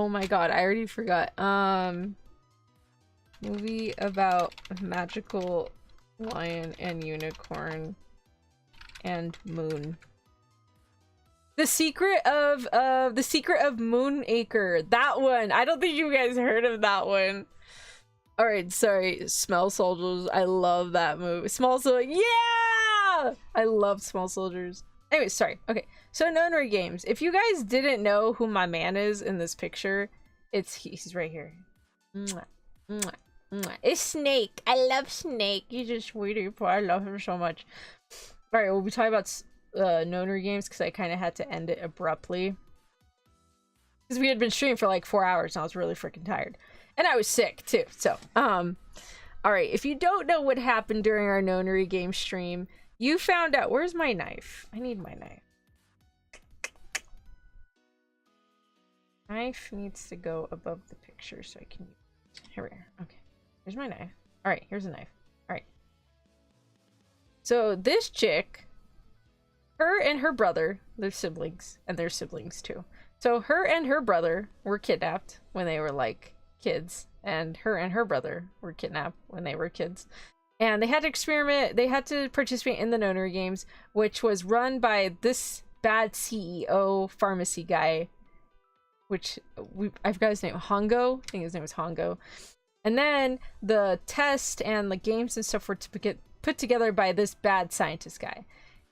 my god, I already forgot. Movie about a magical lion and unicorn and moon. The Secret of Moonacre. That one. I don't think you guys heard of that one. Alright, sorry. Small Soldiers. I love that movie. Small Soldiers. Yeah! I love Small Soldiers. Anyway, sorry. Okay. So Nonarygames. If you guys didn't know who my man is in this picture, he's right here. Mwah, mwah, mwah. It's Snake. I love Snake. He's a sweetie. I love him so much. Alright, we'll be talking about Nonarygames because I kind of had to end it abruptly. Because we had been streaming for like 4 hours and I was really freaking tired. And I was sick too, so, alright, if you don't know what happened during our Nonarygames stream, you found out— where's my knife? I need my knife. Knife needs to go above the picture so I can use it. Here we are. Okay, here's my knife. Alright, here's a knife. Alright. So, this chick, her and her brother, they're siblings, and they're siblings too. So, her and her brother were kidnapped when they were like kids, and her brother were kidnapped when they were kids, and they had to participate in the Nonarygames, which was run by this bad CEO pharmacy guy, which I forgot his name. Hongo? I think his name was Hongo. And then the test and the games and stuff were to get put together by this bad scientist guy.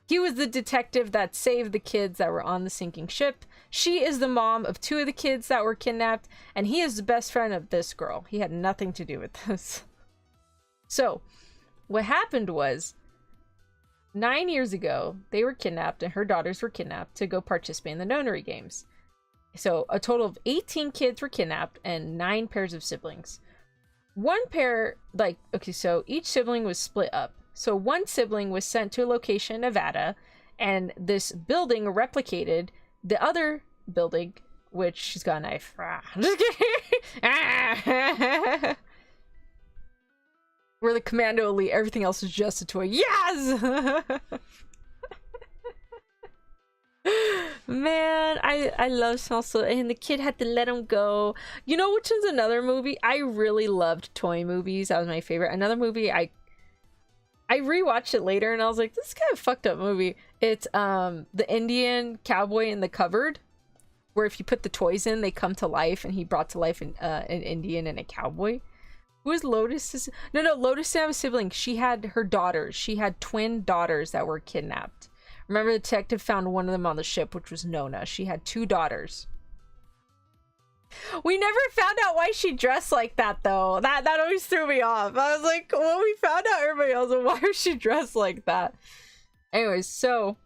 He was the detective that saved the kids that were on the sinking ship. She is the mom of 2 of the kids that were kidnapped, and he is the best friend of this girl. He had nothing to do with this. So, what happened was, 9 years ago, they were kidnapped, and her daughters were kidnapped to go participate in the Nonarygames. So, a total of 18 kids were kidnapped, and 9 pairs of siblings. One pair, so each sibling was split up. So one sibling was sent to a location in Nevada, and this building replicated the other building, which— she's got a knife. I'm just kidding. We're the Commando Elite. Everything else is just a toy. Yes! Man, I love Small Soldiers, and the kid had to let him go. You know which one's another movie? I really loved toy movies. That was my favorite. Another movie I rewatched it later and I was like, this is kind of fucked up movie. It's the Indian cowboy in the cupboard, where if you put the toys in, they come to life, and he brought to life an Indian and a cowboy. Who is Lotus? No, Lotus didn't have a sibling. She had her daughters. She had twin daughters that were kidnapped. Remember, the detective found one of them on the ship, which was Nona. She had 2 daughters. We never found out why she dressed like that, though. That always threw me off. I was like, well, we found out everybody else, and why is she dressed like that? Anyways, so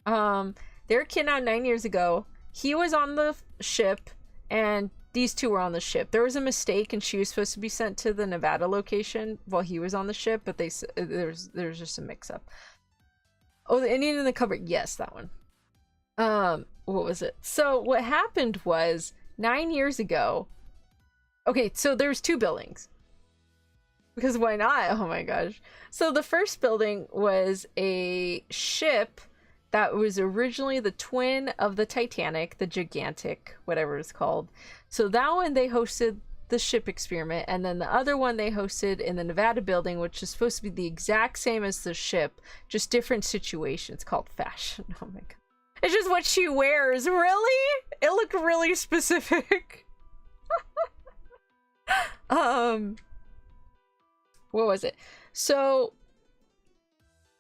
they were kidnapped 9 years ago. He was on the ship, and these 2 were on the ship. There was a mistake, and she was supposed to be sent to the Nevada location while he was on the ship, but there's just a mix-up. Oh, the Indian in the cupboard. Yes, that one. What was it? So what happened was, 9 years ago— okay, so there's 2 buildings. Because why not? Oh my gosh. So the first building was a ship that was originally the twin of the Titanic, the Gigantic, whatever it's called. So that one, they hosted the ship experiment, and then the other one they hosted in the Nevada building, which is supposed to be the exact same as the ship, just different situations, called fashion. Oh my god. It's just what she wears. Really? It looked really specific. What was it? So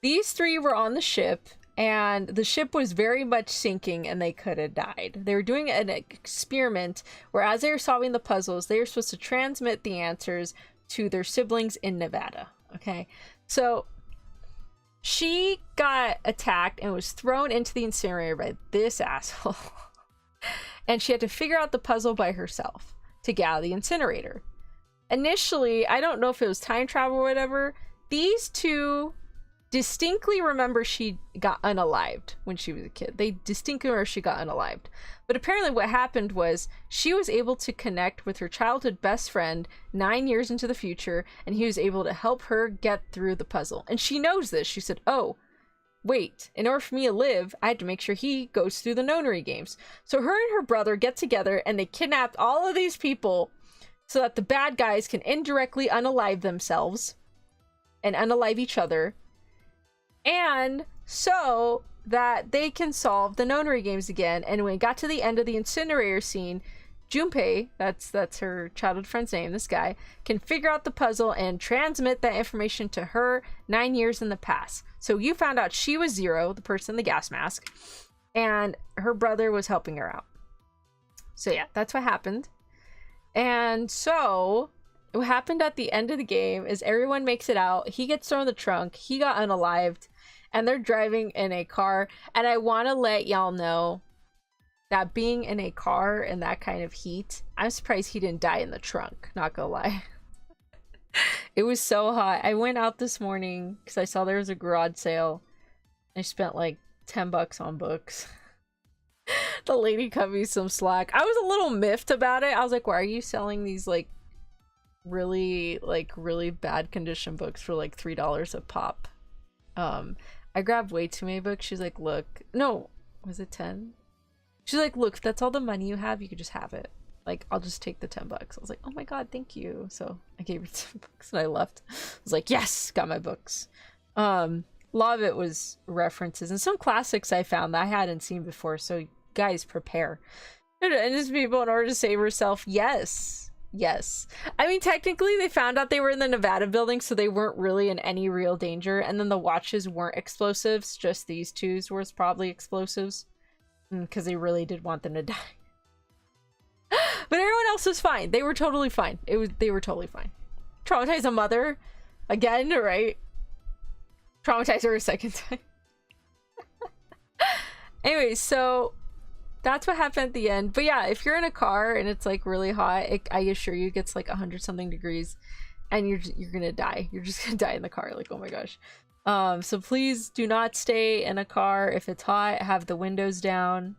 these 3 were on the ship, and the ship was very much sinking, and they could have died. They were doing an experiment where, as they were solving the puzzles, they were supposed to transmit the answers to their siblings in Nevada. Okay, so she got attacked and was thrown into the incinerator by this asshole. And she had to figure out the puzzle by herself to get out of the incinerator. Initially, I don't know if it was time travel or whatever, these 2 distinctly remember she got unalived when she was a kid. They distinctly remember she got unalived. But apparently what happened was she was able to connect with her childhood best friend 9 years into the future, and he was able to help her get through the puzzle. And she knows this. She said, oh, wait, in order for me to live, I had to make sure he goes through the Nonarygames. So her and her brother get together and they kidnapped all of these people so that the bad guys can indirectly unalive themselves and unalive each other, and so that they can solve the Nonarygames again. And when it got to the end of the incinerator scene, Junpei, that's her childhood friend's name, this guy, can figure out the puzzle and transmit that information to her 9 years in the past. So you found out she was Zero, the person in the gas mask, and her brother was helping her out. So yeah, that's what happened. And so what happened at the end of the game is everyone makes it out. He gets thrown in the trunk. He got unalived. And they're driving in a car. And I want to let y'all know that being in a car in that kind of heat, I'm surprised he didn't die in the trunk. Not gonna lie. It was so hot. I went out this morning because I saw there was a garage sale. I spent like $10 on books. The lady cut me some slack. I was a little miffed about it. I was like, why are you selling these really bad condition books for like $3 a pop? I grabbed way too many books. She's like, look, no, was it 10? She's like, look, if that's all the money you have, you could just have it. Like, I'll just take the $10. I was like, oh my god, thank you. So I gave her 10 books and I left. I was like, yes, got my books. A lot of it was references and some classics I found that I hadn't seen before. So guys, prepare. And just people in order to save herself. Yes. Yes. I mean, technically they found out they were in the Nevada building, so they weren't really in any real danger. And then the watches weren't explosives. Just these twos were probably explosives. Because they really did want them to die. But everyone else was fine. They were totally fine. They were totally fine. Traumatize a mother again, right? Traumatize her a second time. Anyway, so that's what happened at the end. But yeah, if you're in a car and it's like really hot, I assure you it gets like 100 something degrees and you're gonna die. You're just gonna die in the car. Like, oh my gosh. So please do not stay in a car if it's hot. Have the windows down.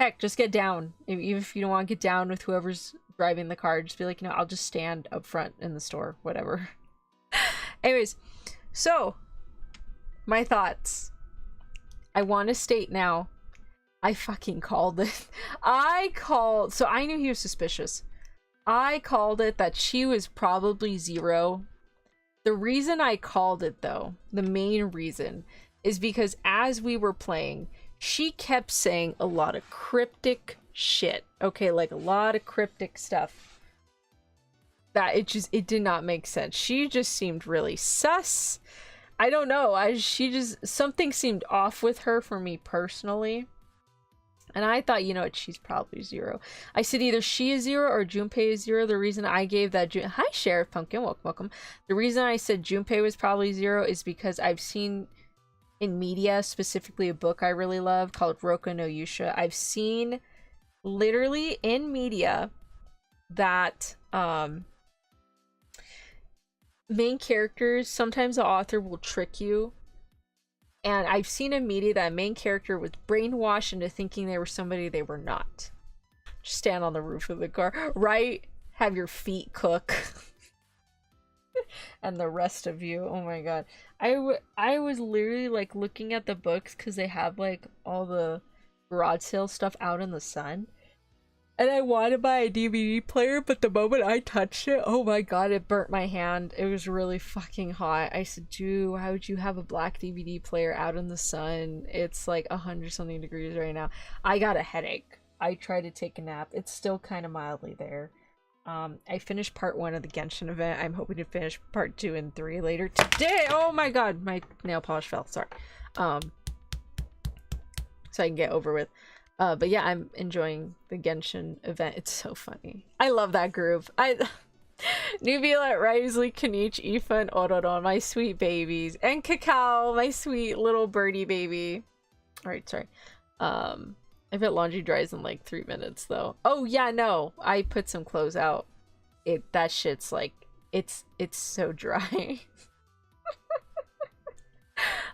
Heck, just get down. Even if you don't want to get down with whoever's driving the car, just be like, I'll just stand up front in the store, whatever. Anyways, so my thoughts. I want to state now, I fucking called it. So I knew he was suspicious. I called it that she was probably Zero. The reason I called it, though, the main reason, is because as we were playing, she kept saying a lot of cryptic shit. Okay, like a lot of cryptic stuff. That it did not make sense. She just seemed really sus. I don't know. Something seemed off with her for me personally. And I thought, you know what, she's probably Zero. I said either she is Zero or Junpei is Zero. The reason I gave that... Hi, Sheriff Pumpkin. Welcome. The reason I said Junpei was probably Zero is because I've seen in media, specifically a book I really love called Roku no Yusha. I've seen literally in media that main characters, sometimes the author will trick you. And I've seen in media that main character was brainwashed into thinking they were somebody they were not. Just stand on the roof of the car, right? Have your feet cook. And the rest of you, oh my god. I was literally like looking at the books because they have like all the garage sale stuff out in the sun. And I wanted to buy a DVD player, but the moment I touched it, oh my god, it burnt my hand. It was really fucking hot. I said, dude, how would you have a black DVD player out in the sun? It's like 100 something degrees right now. I got a headache. I tried to take a nap. It's still kind of mildly there. I finished part 1 of the Genshin event. I'm hoping to finish part 2 and 3 later today. Oh my god, my nail polish fell. Sorry. So I can get over with. But yeah, I'm enjoying the Genshin event. It's so funny. I love that groove. Nubila, Risley, Kanich, Aoife, and Ororon, my sweet babies. And Cacao, my sweet little birdie baby. Alright, sorry. I bet laundry dries in like 3 minutes though. Oh yeah, no. I put some clothes out. That shit's like, it's so dry.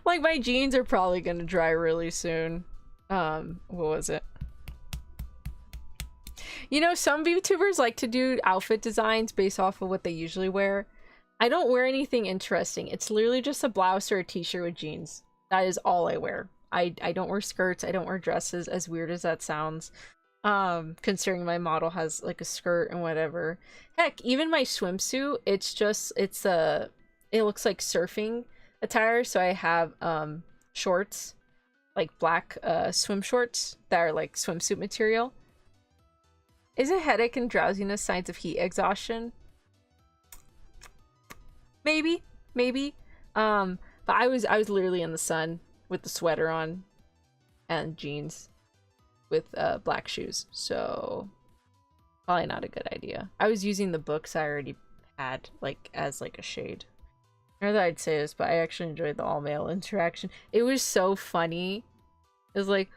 Like, my jeans are probably gonna dry really soon. What was it? You know, some VTubers like to do outfit designs based off of what they usually wear. I don't wear anything interesting. It's literally just a blouse or a t-shirt with jeans. That is all I wear. I don't wear skirts. I don't wear dresses, as weird as that sounds. Considering my model has like a skirt and whatever. Heck, even my swimsuit, it looks like surfing attire. So I have shorts, like black swim shorts that are like swimsuit material. Is a headache and drowsiness signs of heat exhaustion? Maybe. But I was literally in the sun with the sweater on and jeans with black shoes, so probably not a good idea. I was using the books I already had like as like a shade. I know that I'd say this, but I actually enjoyed the all male interaction. It was so funny. It was like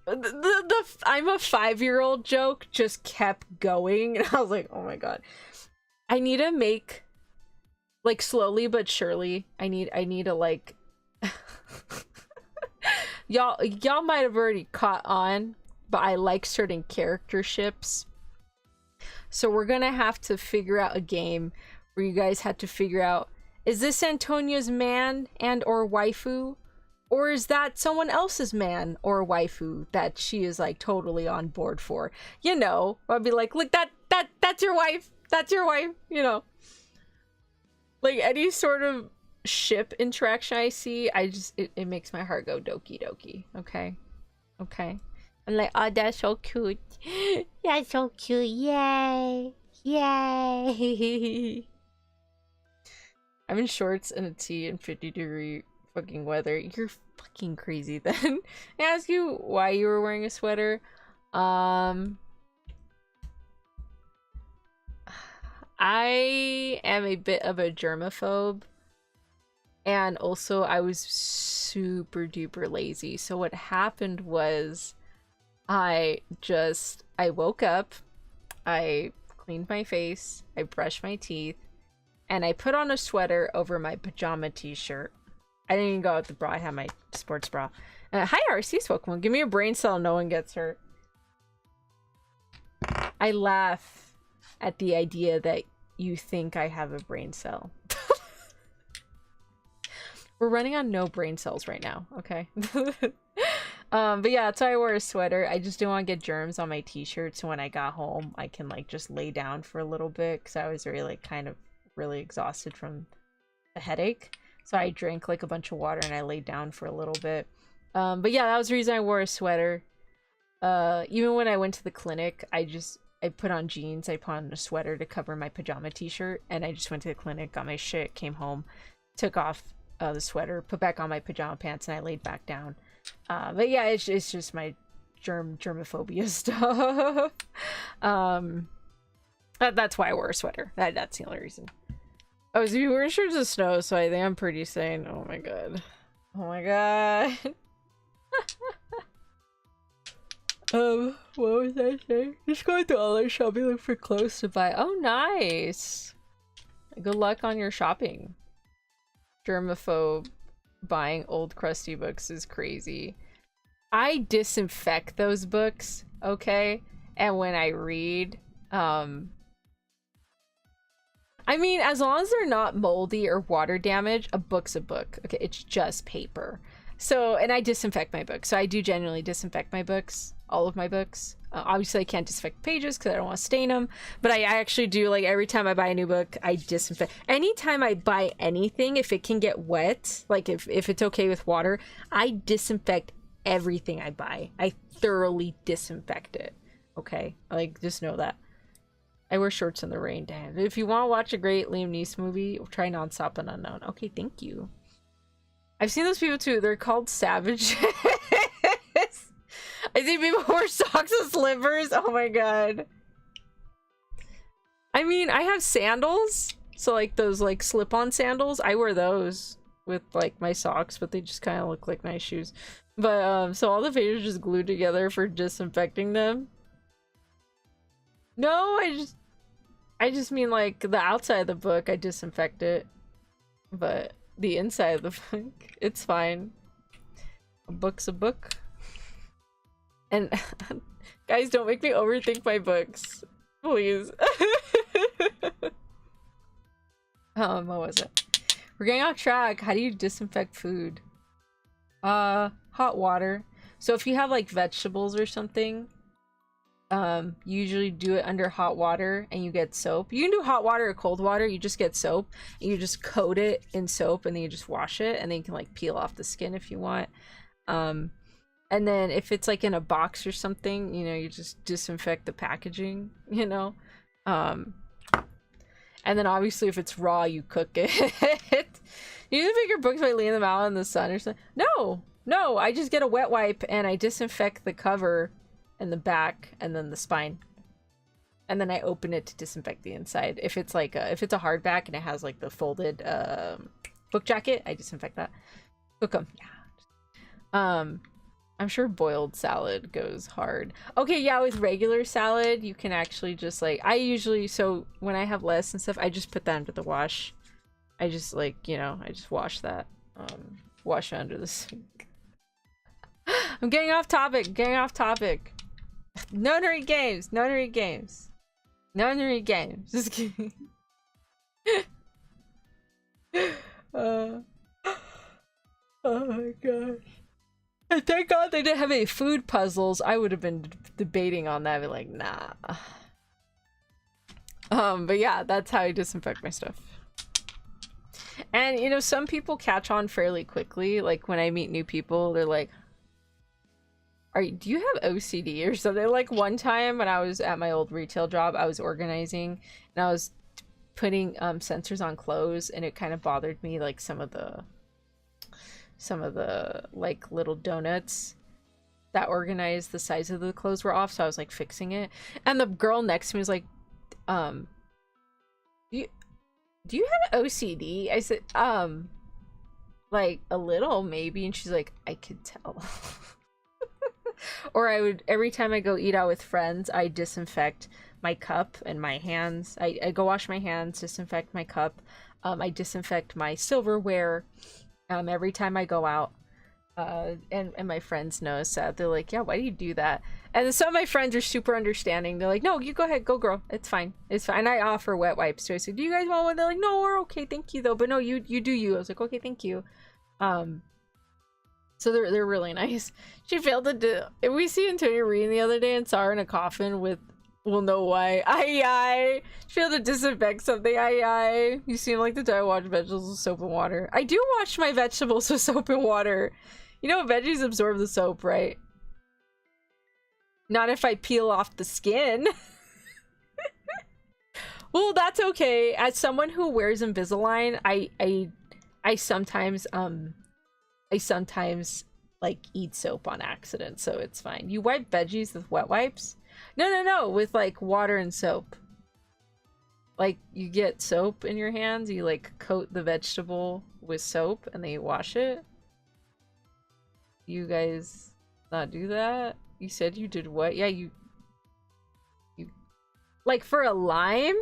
the I'm a 5-year-old joke just kept going, and I was like, oh my god. I need to make, like, slowly but surely, I need to like y'all might have already caught on, but I like certain character ships. So we're gonna have to figure out a game where you guys have to figure out, is this Antonia's man and or waifu? Or is that someone else's man or waifu that she is like totally on board for? You know, I'd be like, look, that's your wife. That's your wife, you know. Like any sort of ship interaction I see, it makes my heart go doki doki. Okay. I'm like, oh, that's so cute. That's so cute. Yay. I'm in shorts and a tee in 50-degree fucking weather. You're fucking crazy then. I ask you why you were wearing a sweater. I am a bit of a germaphobe. And also I was super duper lazy. So what happened was I woke up, I cleaned my face, I brushed my teeth, and I put on a sweater over my pajama t-shirt. I didn't even go out the bra, I had my sports bra. Hi RC Pokemon, give me a brain cell, no one gets hurt. I laugh at the idea that you think I have a brain cell. We're running on no brain cells right now, okay? But yeah, that's why I wore a sweater. I just didn't want to get germs on my t-shirt, so when I got home, I can like just lay down for a little bit, because I was really kind of really exhausted from the headache. So I drank like a bunch of water and I laid down for a little bit. But yeah, that was the reason I wore a sweater. Even when I went to the clinic, I put on jeans, I put on a sweater to cover my pajama t-shirt, and I just went to the clinic, got my shit, came home, took off the sweater, put back on my pajama pants, and I laid back down. But yeah, it's just my germophobia stuff. That's why I wore a sweater. That's the only reason. Oh, so you were sure to snow, so I think I'm pretty sane. Oh my god. Oh my god. What was I saying? Just going to online shopping, look for clothes to buy. Oh, nice. Good luck on your shopping. Germaphobe buying old crusty books is crazy. I disinfect those books, okay? And when I read, I mean, as long as they're not moldy or water damaged, a book's a book. Okay, it's just paper. So, and I disinfect my books. So I do genuinely disinfect my books, all of my books. Obviously, I can't disinfect pages because I don't want to stain them. But I actually do, like, every time I buy a new book, I disinfect. Anytime I buy anything, if it can get wet, like if it's okay with water, I disinfect everything I buy. I thoroughly disinfect it. Okay? Like, just know that. I wear shorts in the rain, damn. If you want to watch a great Liam Neeson movie, try Non-Stop and Unknown. Okay, thank you. I've seen those people too. They're called savages. I see people wear socks and slippers. Oh my god. I mean, I have sandals. So like those like slip-on sandals. I wear those with like my socks, but they just kind of look like nice shoes. But so all the pages just glued together for disinfecting them. No, I just mean like the outside of the book, I disinfect it. But the inside of the book, it's fine. A book's a book. And guys, don't make me overthink my books. Please. What was it? We're getting off track. How do you disinfect food? Hot water. So if you have like vegetables or something, you usually do it under hot water and you get soap. You can do hot water or cold water. You just get soap and you just coat it in soap and then you just wash it and then you can like peel off the skin if you want. And then if it's like in a box or something, you know, you just disinfect the packaging, you know. And then obviously if it's raw, you cook it. You need to make your books by leaving them out in the sun or something. No, I just get a wet wipe and I disinfect the cover and the back and then the spine. And then I open it to disinfect the inside. If it's like if it's a hardback and it has like the folded book jacket, I disinfect that. Cook them. Yeah. I'm sure boiled salad goes hard. Okay, yeah, with regular salad, you can actually just like, I usually, so when I have lettuce and stuff, I just put that under the wash. I just like, you know, I just wash that. Wash it under the sink. I'm getting off topic, Nonarygames. Just kidding. Oh my gosh. And thank God they didn't have any food puzzles. I would have been debating on that. I'd be like, nah. But yeah, that's how I disinfect my stuff. And, you know, some people catch on fairly quickly. Like, when I meet new people, they're like, do you have OCD or something? Like, one time when I was at my old retail job, I was organizing and I was putting sensors on clothes and it kind of bothered me, like, some of the like little donuts that organized the size of the clothes were off, so I was like fixing it and the girl next to me was like, do you have OCD? I said, like a little maybe, and she's like, I could tell. Or I would, every time I go eat out with friends, I disinfect my cup and my hands. I go wash my hands, disinfect my cup, I disinfect my silverware every time I go out. And my friends notice that. They're like, yeah, why do you do that? And some of my friends are super understanding. They're like, no, you go ahead, go girl, it's fine. And I offer wet wipes too. I said, do you guys want one? They're like, no, we're okay, thank you though. But no, you do you. I was like, okay, thank you. So they're really nice. She failed to do. We see Antonia reading the other day and saw her in a coffin with, we'll know why. Aye. She failed to disinfect something. Aye. You seem like the type to wash vegetables with soap and water. I do wash my vegetables with soap and water. You know, veggies absorb the soap, right? Not if I peel off the skin. Well, that's okay. As someone who wears Invisalign, I sometimes like eat soap on accident, so it's fine. You wipe veggies with wet wipes? No, with like water and soap. Like, you get soap in your hands, you like coat the vegetable with soap and then you wash it. You guys not do that? You said you did what? Yeah, you like for a lime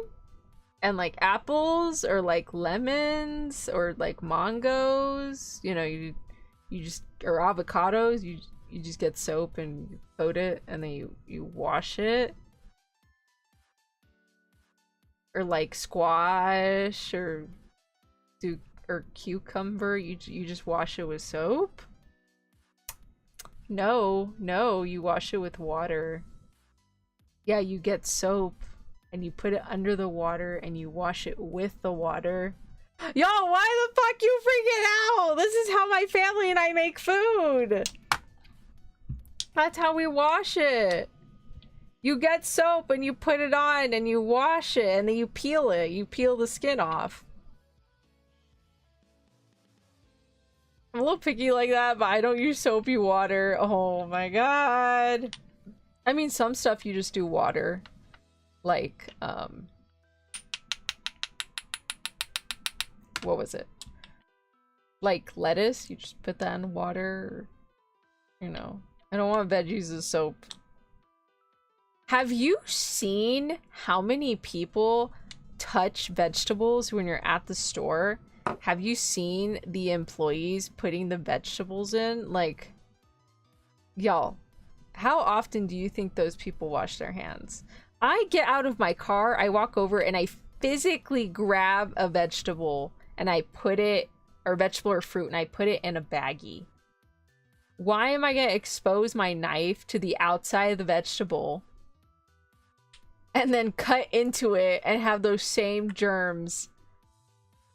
and like apples or like lemons or like mangoes, you know, you just, or avocados, you just get soap and you coat it and then you wash it. Or like squash or cucumber, you just wash it with soap. No, you wash it with water. Yeah, you get soap and you put it under the water and you wash it with the water. Yo, why the fuck you freaking out? This is how my family and I make food. That's how we wash it. You get soap and you put it on and you wash it and then you peel it. You peel the skin off. I'm a little picky like that, but I don't use soapy water. Oh my god. I mean, some stuff you just do water. Like, what was it? Like lettuce, you just put that in water. Or, you know, I don't want veggies as soap. Have you seen how many people touch vegetables when you're at the store? Have you seen the employees putting the vegetables in? Like, Y'all, how often do you think those people wash their hands? I get out of my car, I walk over, and I physically grab a vegetable and I put it, or vegetable or fruit, and I put it in a baggie. Why am I gonna expose my knife to the outside of the vegetable and then cut into it and have those same germs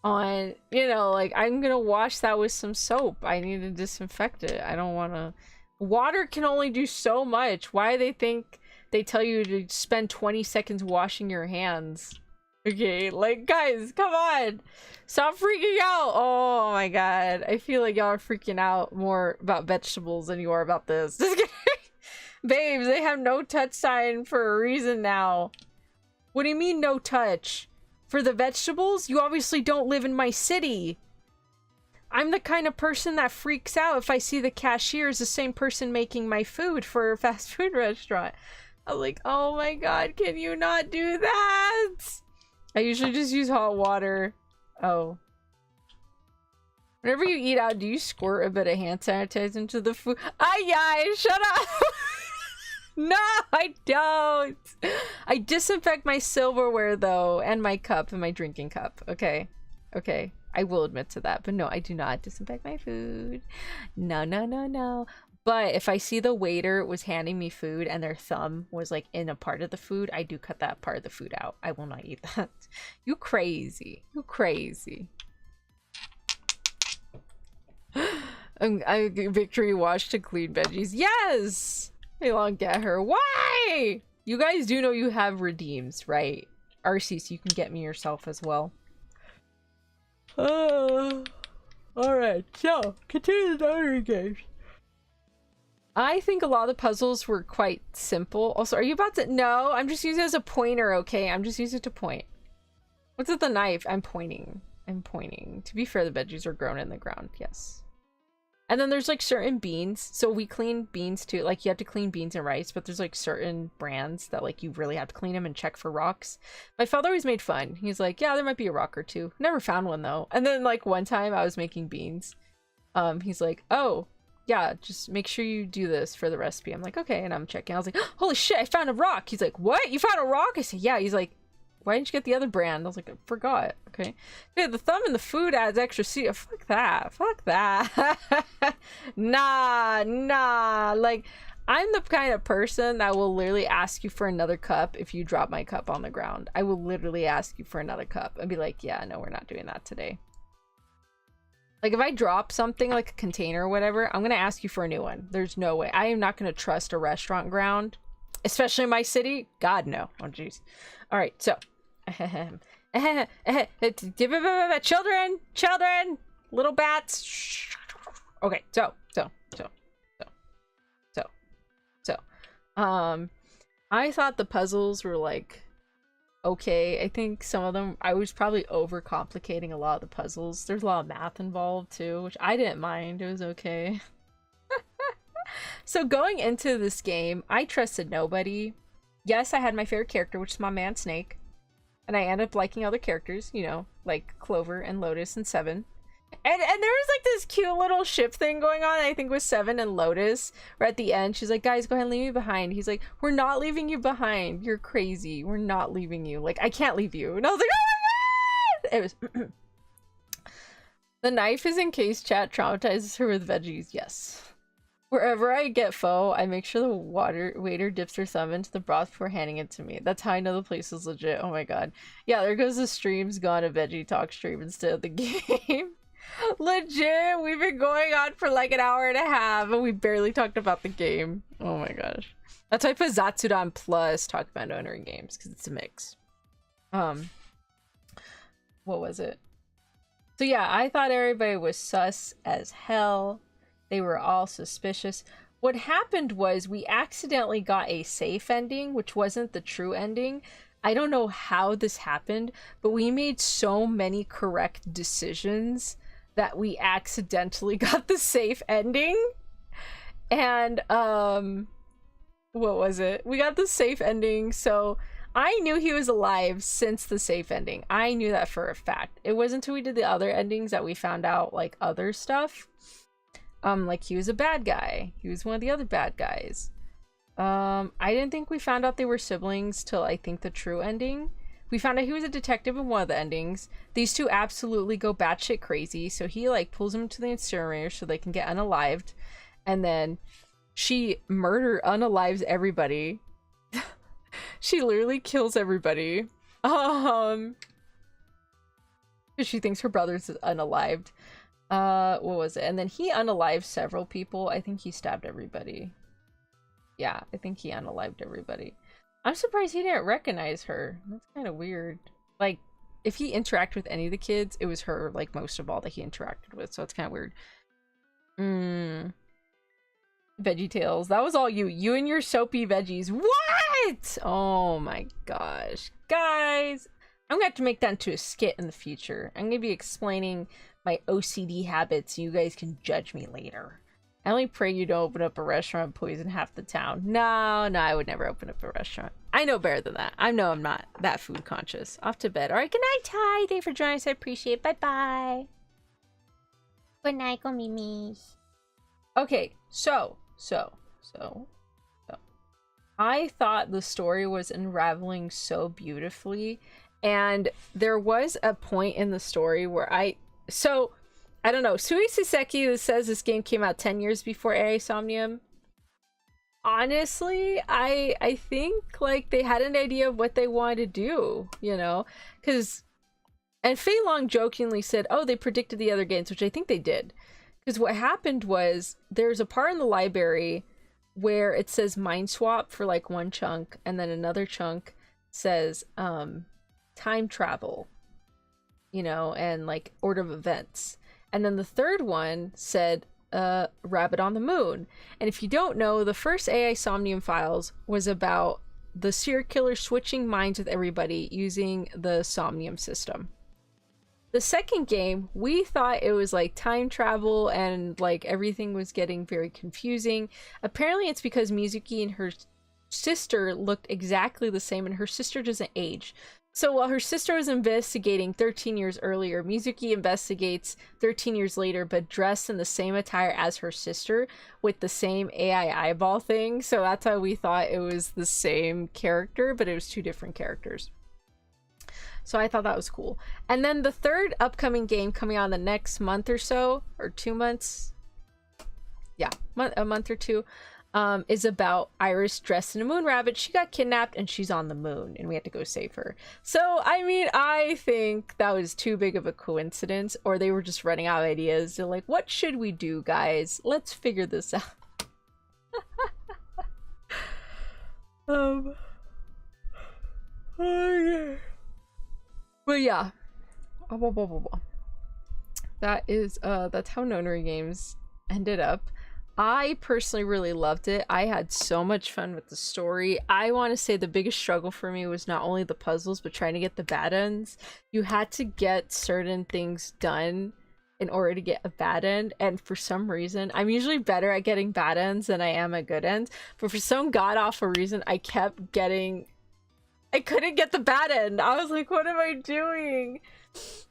on, you know, like, I'm gonna wash that with some soap. I need to disinfect it. I don't want to. Water can only do so much. Why do they think they tell you to spend 20 seconds washing your hands? Okay, like, guys, come on. Stop freaking out. Oh my god. I feel like y'all are freaking out more about vegetables than you are about this. Just kidding. Babes, they have no touch sign for a reason now. What do you mean no touch? For the vegetables? You obviously don't live in my city. I'm the kind of person that freaks out if I see the cashier is the same person making my food for a fast food restaurant. I'm like, oh my god, can you not do that? I usually just use hot water. Oh. Whenever you eat out, do you squirt a bit of hand sanitizer into the food? Ay, shut up! No, I don't! I disinfect my silverware, though, and my cup, and my drinking cup. Okay. Okay. I will admit to that, but no, I do not disinfect my food. No, no, no, no. But if I see the waiter was handing me food and their thumb was like in a part of the food, I do cut that part of the food out. I will not eat that. You crazy. You crazy. Victory wash to clean veggies. Yes! I long get her. Why? You guys do know you have redeems, right? RC, so you can get me yourself as well. Alright, so continue the Nonarygames. I think a lot of the puzzles were quite simple. Also, are you about to? No, I'm just using it as a pointer, okay? I'm just using it to point. What's with the knife? I'm pointing. I'm pointing. To be fair, the veggies are grown in the ground, yes. And then there's like certain beans. So we clean beans too. Like you have to clean beans and rice, but there's like certain brands that like you really have to clean them and check for rocks. My father always made fun. He's like, yeah, there might be a rock or two. Never found one though. And then like one time I was making beans. He's like, oh, yeah, just make sure you do this for the recipe. I'm like, okay. And I'm checking. I was like, oh, holy shit, I found a rock. He's like, what? You found a rock? I said, yeah. He's like, why didn't you get the other brand? I was like, I forgot. Okay. Yeah, the thumb in the food adds extra sweet. Fuck that. Fuck that. Nah. Like, I'm the kind of person that will literally ask you for another cup if you drop my cup on the ground. I will literally ask you for another cup and be like, yeah, no, we're not doing that today. Like, if I drop something like a container or whatever, I'm gonna ask you for a new one. There's no way. I am not gonna trust a restaurant ground, especially in my city. God, no. Oh, jeez. All right, so. Children, little bats. Okay, so. I thought the puzzles were like okay. I think some of them, I was probably overcomplicating a lot of the puzzles. There's a lot of math involved too, which I didn't mind. It was okay. So going into this game, I trusted nobody. Yes, I had my favorite character, which is my man Snake. And I ended up liking other characters, you know, like Clover and Lotus and Seven. And there was like this cute little ship thing going on, I think with Seven and Lotus. Where at the end, she's like, guys, go ahead and leave me behind. He's like, we're not leaving you behind. You're crazy. We're not leaving you. Like, I can't leave you. And I was like, oh my god! It was... The knife is in case chat traumatizes her with veggies. Yes. Wherever I get pho, I make sure the waiter dips her thumb into the broth before handing it to me. That's how I know the place is legit. Oh my god. Yeah, there goes the stream's gone a veggie talk stream instead of the game. Legit, we've been going on for like an hour and a half and we barely talked about the game. Oh my gosh. That's why I put Zatsudan plus talk about Nonarygames, because it's a mix. What was it? So yeah, I thought everybody was sus as hell. They were all suspicious. What happened was we accidentally got a safe ending, which wasn't the true ending. I don't know how this happened, but we made so many correct decisions that we accidentally got the safe ending. And, what was it? We got the safe ending, so I knew he was alive since the safe ending. I knew that for a fact. It wasn't until we did the other endings that we found out, like, other stuff. Like he was a bad guy. He was one of the other bad guys. I didn't think we found out they were siblings till I think the true ending. We found out he was a detective in one of the endings. These two absolutely go batshit crazy, so he like pulls them to the incinerator so they can get unalived, and then she unalives everybody. She literally kills everybody. Because she thinks her brother's unalived. What was it? And then he unalived several people. I think he stabbed everybody. Yeah, I think he unalived everybody. I'm surprised he didn't recognize her. That's kind of weird. Like, if he interacted with any of the kids, it was her, like, most of all that he interacted with. So it's kind of weird. VeggieTales. That was all you. You and your soapy veggies. What? Oh my gosh. Guys, I'm going to have to make that into a skit in the future. I'm going to be explaining my OCD habits. You guys can judge me later. I only pray you don't open up a restaurant and poison half the town. No, I would never open up a restaurant. I know better than that. I know I'm not that food conscious. Off to bed. All right, good night, Ty. Thanks for joining us. I appreciate it. Bye-bye. Good night, Mimi. Okay, so. I thought the story was unraveling so beautifully, and there was a point in the story where I don't know. Sui Siseki says this game came out 10 years before AI Somnium. Honestly, I think like they had an idea of what they wanted to do, you know? And Fei Long jokingly said, oh, they predicted the other games, which I think they did. Because what happened was there's a part in the library where it says mind swap for like one chunk, and then another chunk says time travel, you know, and like order of events. And then the third one said rabbit on the moon. And if you don't know, the first AI Somnium Files was about the serial killer switching minds with everybody using the Somnium system. The second game, we thought it was like time travel and like everything was getting very confusing. Apparently it's because Mizuki and her sister looked exactly the same, and her sister doesn't age. So while her sister was investigating 13 years earlier, Mizuki investigates 13 years later, but dressed in the same attire as her sister with the same AI eyeball thing. So that's how we thought it was the same character, but it was two different characters. So I thought that was cool. And then the third upcoming game coming out in the next month or so, or 2 months. Yeah, a month or two. Is about Iris dressed in a moon rabbit. She got kidnapped and she's on the moon and we had to go save her. So, I mean, I think that was too big of a coincidence, or they were just running out of ideas. They're like, what should we do, guys? Let's figure this out. Okay. But yeah. That is, that's how Nonarygames ended up. I personally really loved it. I had so much fun with the story. I want to say the biggest struggle for me was not only the puzzles, but trying to get the bad ends. You had to get certain things done in order to get a bad end, and for some reason, I'm usually better at getting bad ends than I am at good ends, but for some god-awful reason, I couldn't get the bad end. I was like, what am I doing?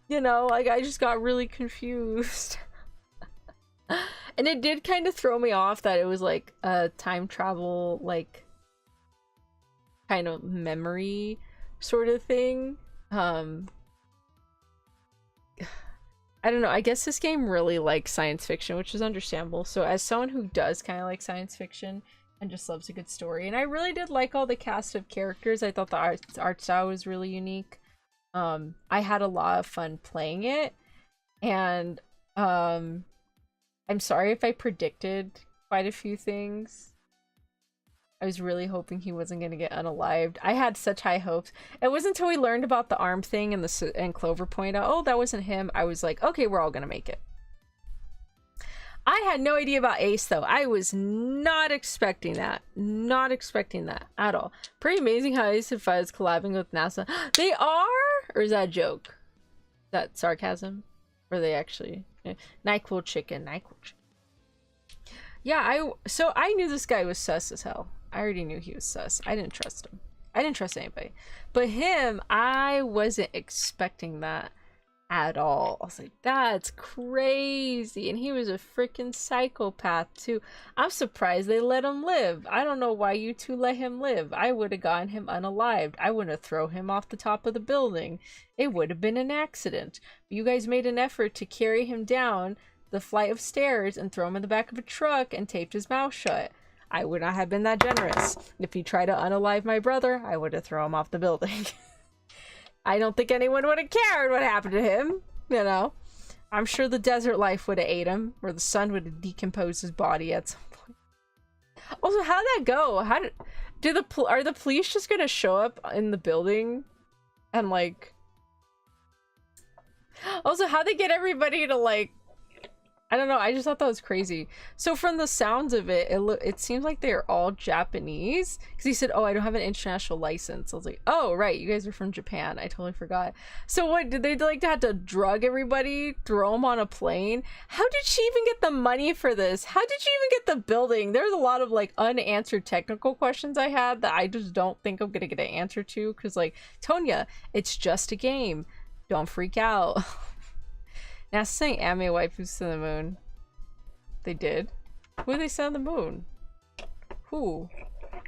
You know, like, I just got really confused. And it did kind of throw me off that it was like a time travel, like, kind of memory sort of thing. I don't know, I guess this game really likes science fiction, which is understandable. So as someone who does kind of like science fiction and just loves a good story, and I really did like all the cast of characters. I thought the art style was really unique. I had a lot of fun playing it, and I'm sorry if I predicted quite a few things. I was really hoping he wasn't going to get unalived. I had such high hopes. It wasn't until we learned about the arm thing and Clover pointed out, oh, that wasn't him. I was like, okay, we're all going to make it. I had no idea about Ace, though. I was not expecting that. Not expecting that at all. Pretty amazing how Ace and Fuzz collabing with NASA. They are? Or is that a joke? Is that sarcasm? Or are they actually... NyQuil chicken. Yeah, so I knew this guy was sus as hell. I already knew he was sus. I didn't trust him. I didn't trust anybody. But him, I wasn't expecting that. at all. I was like, that's crazy. And he was a freaking psychopath too. I'm surprised they let him live. I don't know why you two let him live. I would have gotten him unalived. I wouldn't have thrown him off the top of the building. It would have been an accident. But you guys made an effort to carry him down the flight of stairs and throw him in the back of a truck and taped his mouth shut. I would not have been that generous. If you try to unalive my brother, I would have thrown him off the building. I don't think anyone would have cared what happened to him, you know. I'm sure the desert life would have ate him, or the sun would have decomposed his body at some point. Also, how'd that go? Are the police just gonna show up in the building and like? Also, how'd they get everybody to like? I don't know, I just thought that was crazy. So from the sounds of it, it seems like they're all Japanese. Because he said, oh, I don't have an international license. I was like, oh, right, you guys are from Japan. I totally forgot. So what, did they like have to drug everybody, throw them on a plane? How did she even get the money for this? How did she even get the building? There's a lot of like unanswered technical questions I had that I just don't think I'm gonna get an answer to. Because like, Tonya, it's just a game. Don't freak out. Now saying anime waifus to the moon. They did? Who did they send on the moon? Who?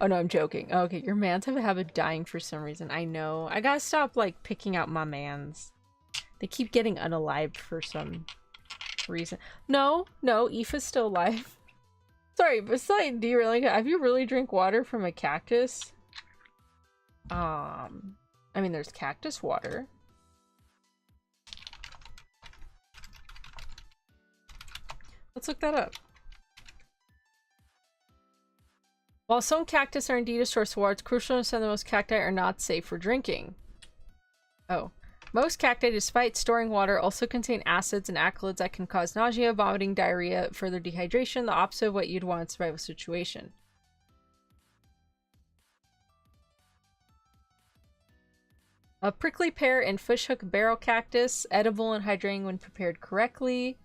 Oh no, I'm joking. Oh, okay, your mans have a habit of dying for some reason. I know. I gotta stop like picking out my mans. They keep getting unalived for some reason. No, Aoife's still alive. Sorry, but like, do you really have you really drink water from a cactus? I mean there's cactus water. Let's look that up. While some cactus are indeed a source of water, it's crucial to understand that most cacti are not safe for drinking. Oh. Most cacti, despite storing water, also contain acids and alkaloids that can cause nausea, vomiting, diarrhea, further dehydration, the opposite of what you'd want in a survival situation. A prickly pear and fishhook barrel cactus, edible and hydrating when prepared correctly.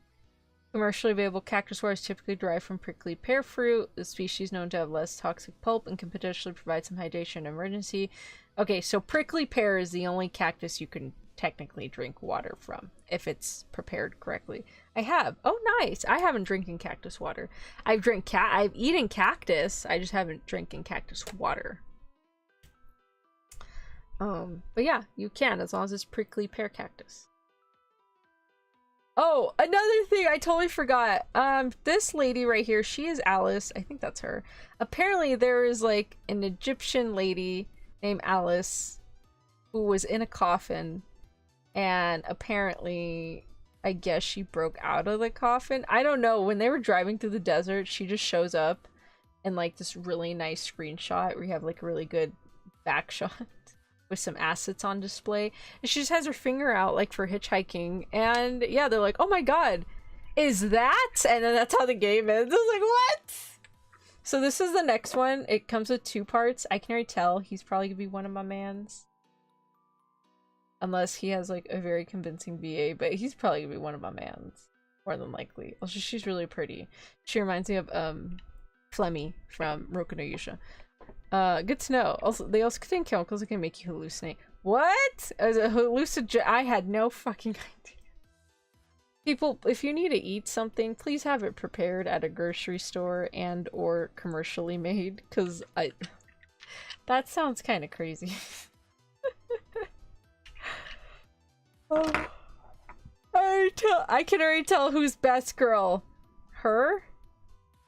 Commercially available cactus water is typically derived from prickly pear fruit. The species known to have less toxic pulp and can potentially provide some hydration in emergency. Okay, so prickly pear is the only cactus you can technically drink water from if it's prepared correctly. I have. Oh, nice. I haven't drinking cactus water. I've eaten cactus. I just haven't drinking cactus water. But yeah, you can as long as it's prickly pear cactus. Oh, another thing I totally forgot. This lady right here, she is Alice. I think that's her. Apparently there is like an Egyptian lady named Alice who was in a coffin, and apparently I guess she broke out of the coffin. I don't know. When they were driving through the desert, she just shows up in like this really nice screenshot where you have like a really good back shot with some assets on display, and she just has her finger out like for hitchhiking, and yeah, they're like, oh my god, is that? And then that's how the game ends. I was like, what? So this is the next one. It comes with 2 parts. I can already tell he's probably gonna be one of my mans, unless he has like a very convincing VA, but he's probably gonna be one of my mans more than likely. Also, she's really pretty. She reminds me of Flemmy from Roku no Yusha. Good to know. Also, they also contain chemicals that can make you hallucinate. What? As a I had no fucking idea. People, if you need to eat something, please have it prepared at a grocery store and or commercially made, because that sounds kind of crazy. Oh. I can already tell who's best girl. Her?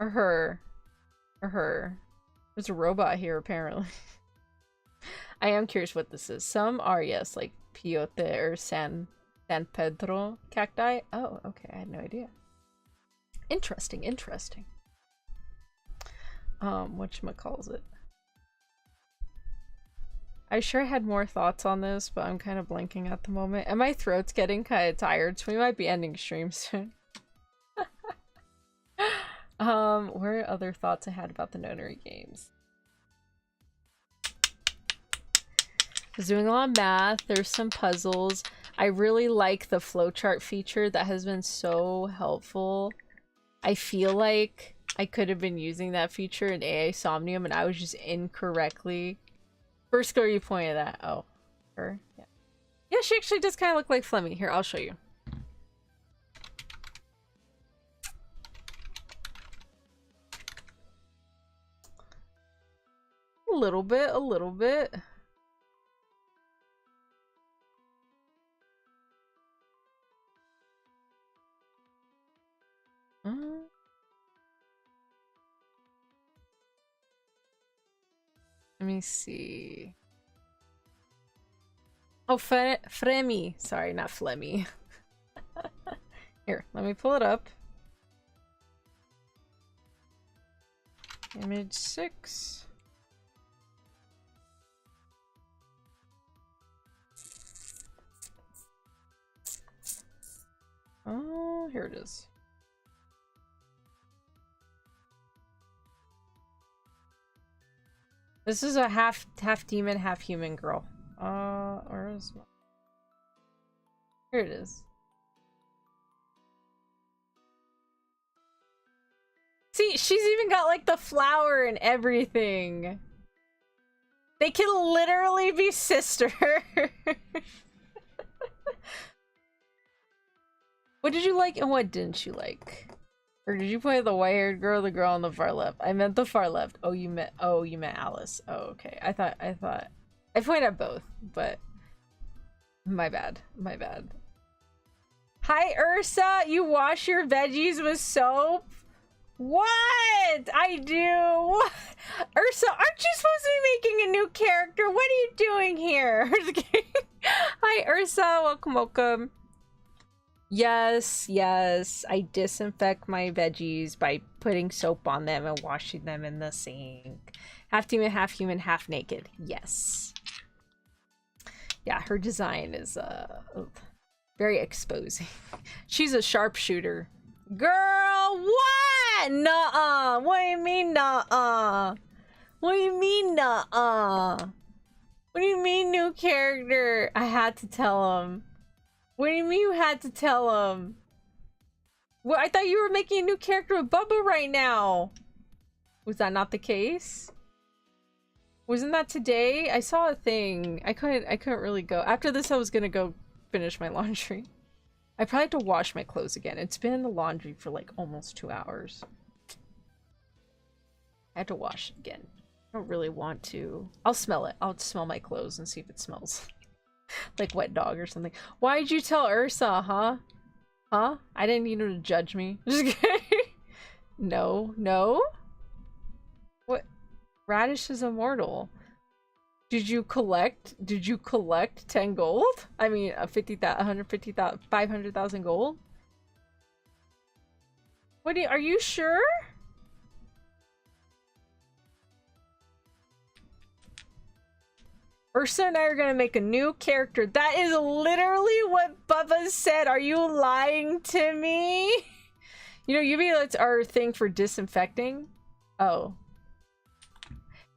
Or her? Or her? There's a robot here, apparently. I am curious what this is. Some are, yes, like Peyote or San Pedro cacti. Oh, okay, I had no idea. Interesting, interesting. Whatchamacallit? I sure had more thoughts on this, but I'm kind of blanking at the moment. And my throat's getting kind of tired, so we might be ending stream soon. What are other thoughts I had about the Nonary games? I was doing a lot of math. There's some puzzles. I really like the flowchart feature. That has been so helpful. I feel like I could have been using that feature in AI Somnium and I was just incorrectly. First girl you pointed at. Oh, her? Yeah. Yeah, she actually does kind of look like Flemmy. Here, I'll show you. A little bit, a little bit. Let me see. Oh, Fremi. Sorry, not Flemmy. Here, let me pull it up. Image 6. Oh, here it is. This is a half demon, half human girl. Or is here it is. See, she's even got like the flower and everything. They can literally be sister. What did you like and what didn't you like? Or did you play the white-haired girl, the girl on the far left? I meant the far left. Oh, you meant Alice. Oh, okay. I pointed at both, but my bad. My bad. Hi, Ursa. You wash your veggies with soap? What? I do. Ursa, aren't you supposed to be making a new character? What are you doing here? Hi, Ursa. Welcome, welcome. Yes, yes. I disinfect my veggies by putting soap on them and washing them in the sink. Half demon, half human, half naked. Yes. Yeah, her design is very exposing. She's a sharpshooter. Girl, what? Nuh-uh. What do you mean, nuh-uh? What do you mean, nuh-uh? What do you mean, new character? I had to tell him. What do you mean you had to tell him? Well, I thought you were making a new character with Bubba right now. Was that not the case? Wasn't that today? I saw a thing. I couldn't really go. After this, I was gonna go finish my laundry. I probably have to wash my clothes again. It's been in the laundry for like almost 2 hours. I have to wash it again. I don't really want to. I'll smell it. I'll smell my clothes and see if it smells like wet dog or something. Why did you tell Ursa, huh? Huh? I didn't need her to judge me. Just kidding. No, no. What? Radish is immortal. Did you collect 10 gold? I mean, 50,000, 150,000, 500,000 gold? What do you, are you sure? Ursa and I are gonna make a new character. That is literally what Bubba said. Are you lying to me? You know, UV lights are a thing for disinfecting. Oh.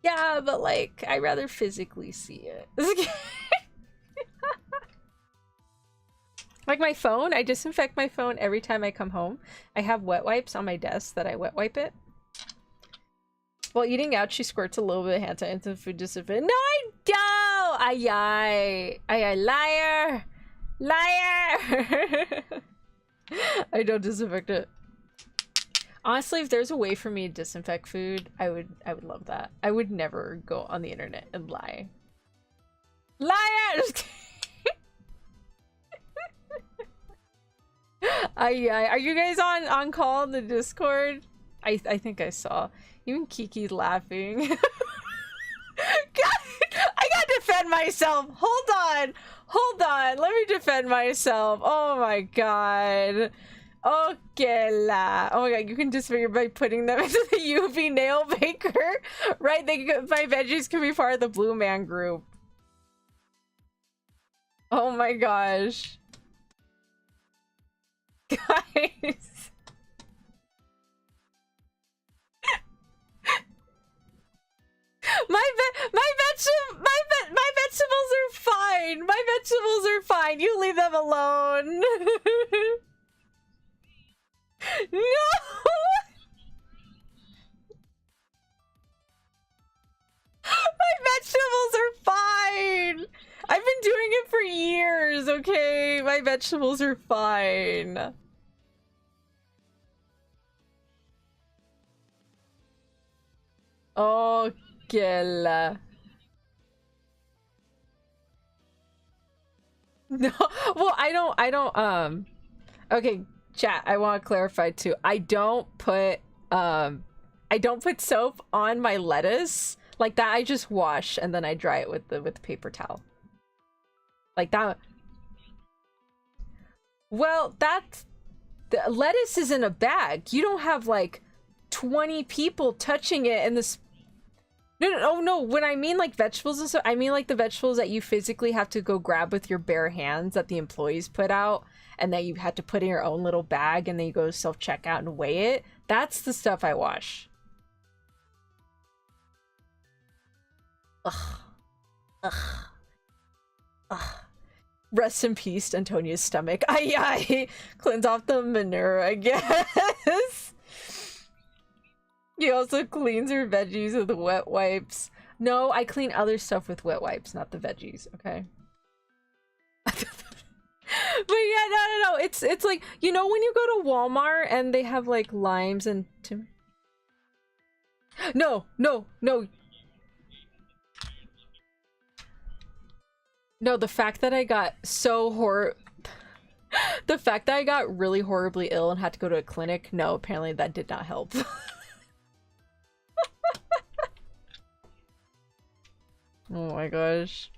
Yeah, but like, I'd rather physically see it. Like my phone, I disinfect my phone every time I come home. I have wet wipes on my desk that I wet wipe it. While eating out, she squirts a little bit of hand sanitizer into the food disinfectant. No, I don't! Ay, liar! Liar! I don't disinfect it. Honestly, if there's a way for me to disinfect food, I would love that. I would never go on the internet and lie. Liar! Are you guys on call in the Discord? I think I saw. Even Kiki's laughing. God, I gotta defend myself. Hold on. Let me defend myself. Oh my god. Okay la. Oh my god, you can disfigure by putting them into the UV nail baker. Right? My veggies can be part of the Blue Man group. Oh my gosh. Guys. My vegetables are fine. My vegetables are fine. You leave them alone. No. My vegetables are fine. I've been doing it for years. vegetables are fine. Oh, quelle. No, well, okay, chat, I want to clarify too. I don't put soap on my lettuce. Like that I just wash and then I dry it with the paper towel. Like that. Well, that's the lettuce is in a bag. You don't have like 20 people touching it in this. No. When I mean like vegetables and stuff, I mean like the vegetables that you physically have to go grab with your bare hands that the employees put out and that you had to put in your own little bag and then you go self-checkout and weigh it. That's the stuff I wash. Ugh. Ugh. Ugh. Rest in peace, Antonia's stomach. I cleanse off the manure, I guess. He also cleans her veggies with wet wipes. No, I clean other stuff with wet wipes, not the veggies, okay? But yeah, no. It's like, you know when you go to Walmart and they have like limes and No. No, the fact that I got the fact that I got really horribly ill and had to go to a clinic, no, apparently that did not help. Oh my gosh.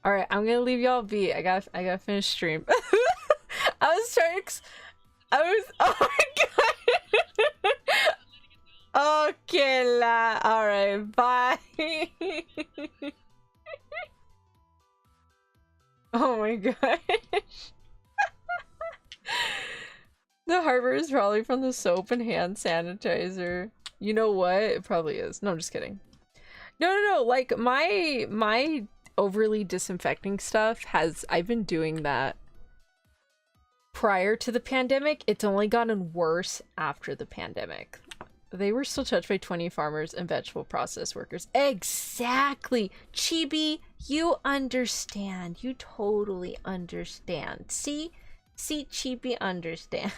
All right, I'm gonna leave y'all be. I gotta finish stream. Oh my god. Okay, la. All right, bye. Oh my gosh. The harbor is probably from the soap and hand sanitizer. You know what? It probably is. No, I'm just kidding. No. Like my overly disinfecting stuff I've been doing that prior to the pandemic. It's only gotten worse after the pandemic. They were still touched by 20 farmers and vegetable process workers. Exactly. Chibi, you understand. You totally understand. See, Chibi understands.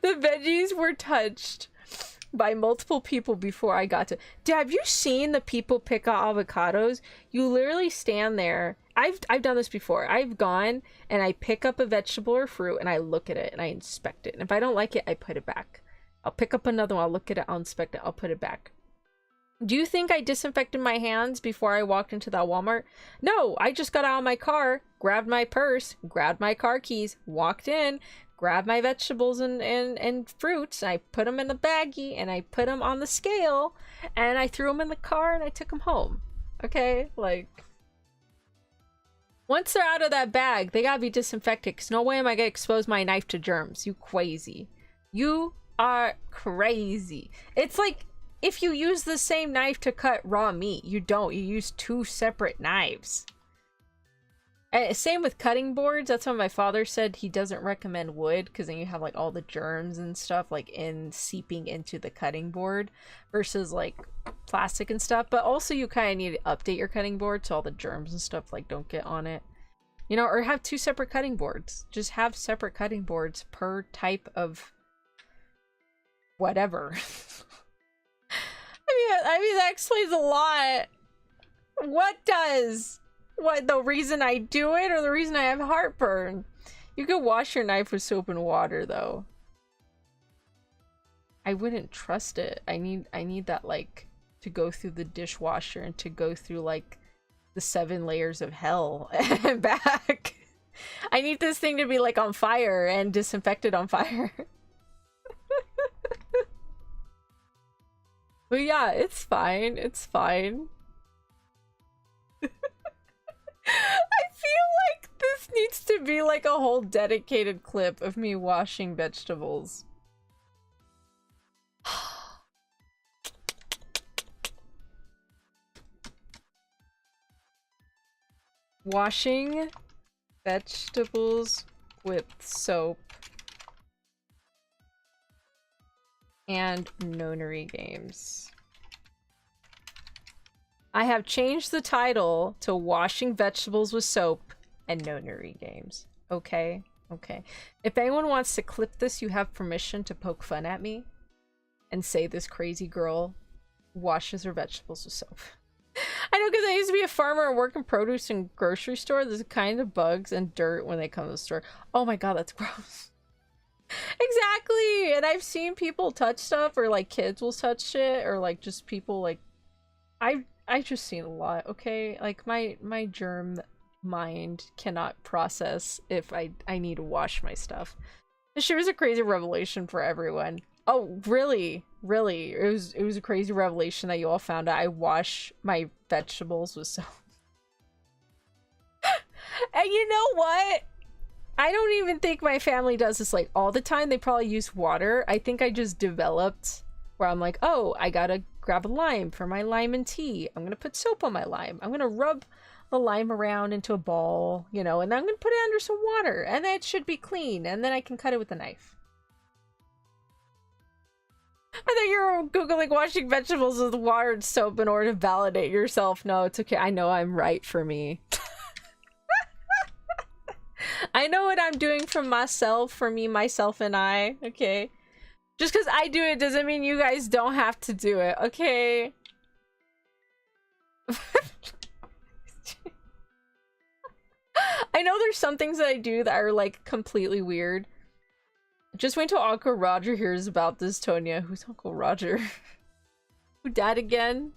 The veggies were touched by multiple people before I got to. Dude, have you seen the people pick out avocados? You literally stand there. I've done this before. I've gone and I pick up a vegetable or fruit and I look at it and I inspect it. And if I don't like it, I put it back. I'll pick up another one. I'll look at it. I'll inspect it. I'll put it back. Do you think I disinfected my hands before I walked into that Walmart? No, I just got out of my car, grabbed my purse, grabbed my car keys, walked in, grabbed my vegetables and fruits. I put them in a baggie and I put them on the scale and I threw them in the car and I took them home. Okay, like once they're out of that bag, they gotta be disinfected because no way am I gonna expose my knife to germs. You crazy. You are crazy. It's like if you use the same knife to cut raw meat, you use two separate knives. And same with cutting boards. That's why my father said he doesn't recommend wood because then you have like all the germs and stuff like seeping into the cutting board versus like plastic and stuff. But also you kind of need to update your cutting board so all the germs and stuff like don't get on it. You know, or have two separate cutting boards. Just have separate cutting boards per type of whatever. I mean that explains a lot. What does? What, the reason I do it or the reason I have heartburn? You could wash your knife with soap and water though. I wouldn't trust it. I need that like to go through the dishwasher and to go through like the 7 layers of hell and back. I need this thing to be like on fire and disinfected on fire. But yeah, it's fine. It's fine. I feel like this needs to be like a whole dedicated clip of me washing vegetables. Washing vegetables with soap and Nonarygames. I have changed the title to Washing Vegetables with Soap and Nonarygames. Okay? Okay. If anyone wants to clip this, you have permission to poke fun at me and say this crazy girl washes her vegetables with soap. I know, because I used to be a farmer and work in produce and grocery store. There's kind of bugs and dirt when they come to the store. Oh my god, that's gross. Exactly! And I've seen people touch stuff, or like kids will touch shit, or like just people like... I just seen a lot, okay? Like my germ mind cannot process if I need to wash my stuff. This sure is a crazy revelation for everyone. Oh, really? Really? It was a crazy revelation that you all found out I wash my vegetables with soap. And you know what? I don't even think my family does this like all the time. They probably use water. I think I just developed where I'm like, oh, I gotta grab a lime for my lime and tea. I'm gonna put soap on my lime. I'm gonna rub the lime around into a ball, you know, and then I'm gonna put it under some water, and then it should be clean, and then I can cut it with a knife. I thought you were googling washing vegetables with water and soap in order to validate yourself. No, it's okay. I know I'm right for me. I know what I'm doing for myself, for me, myself, and I, okay? Just because I do it doesn't mean you guys don't have to do it, okay? I know there's some things that I do that are, like, completely weird. Just wait till Uncle Roger hears about this, Tonya. Who's Uncle Roger? Who, Dad again?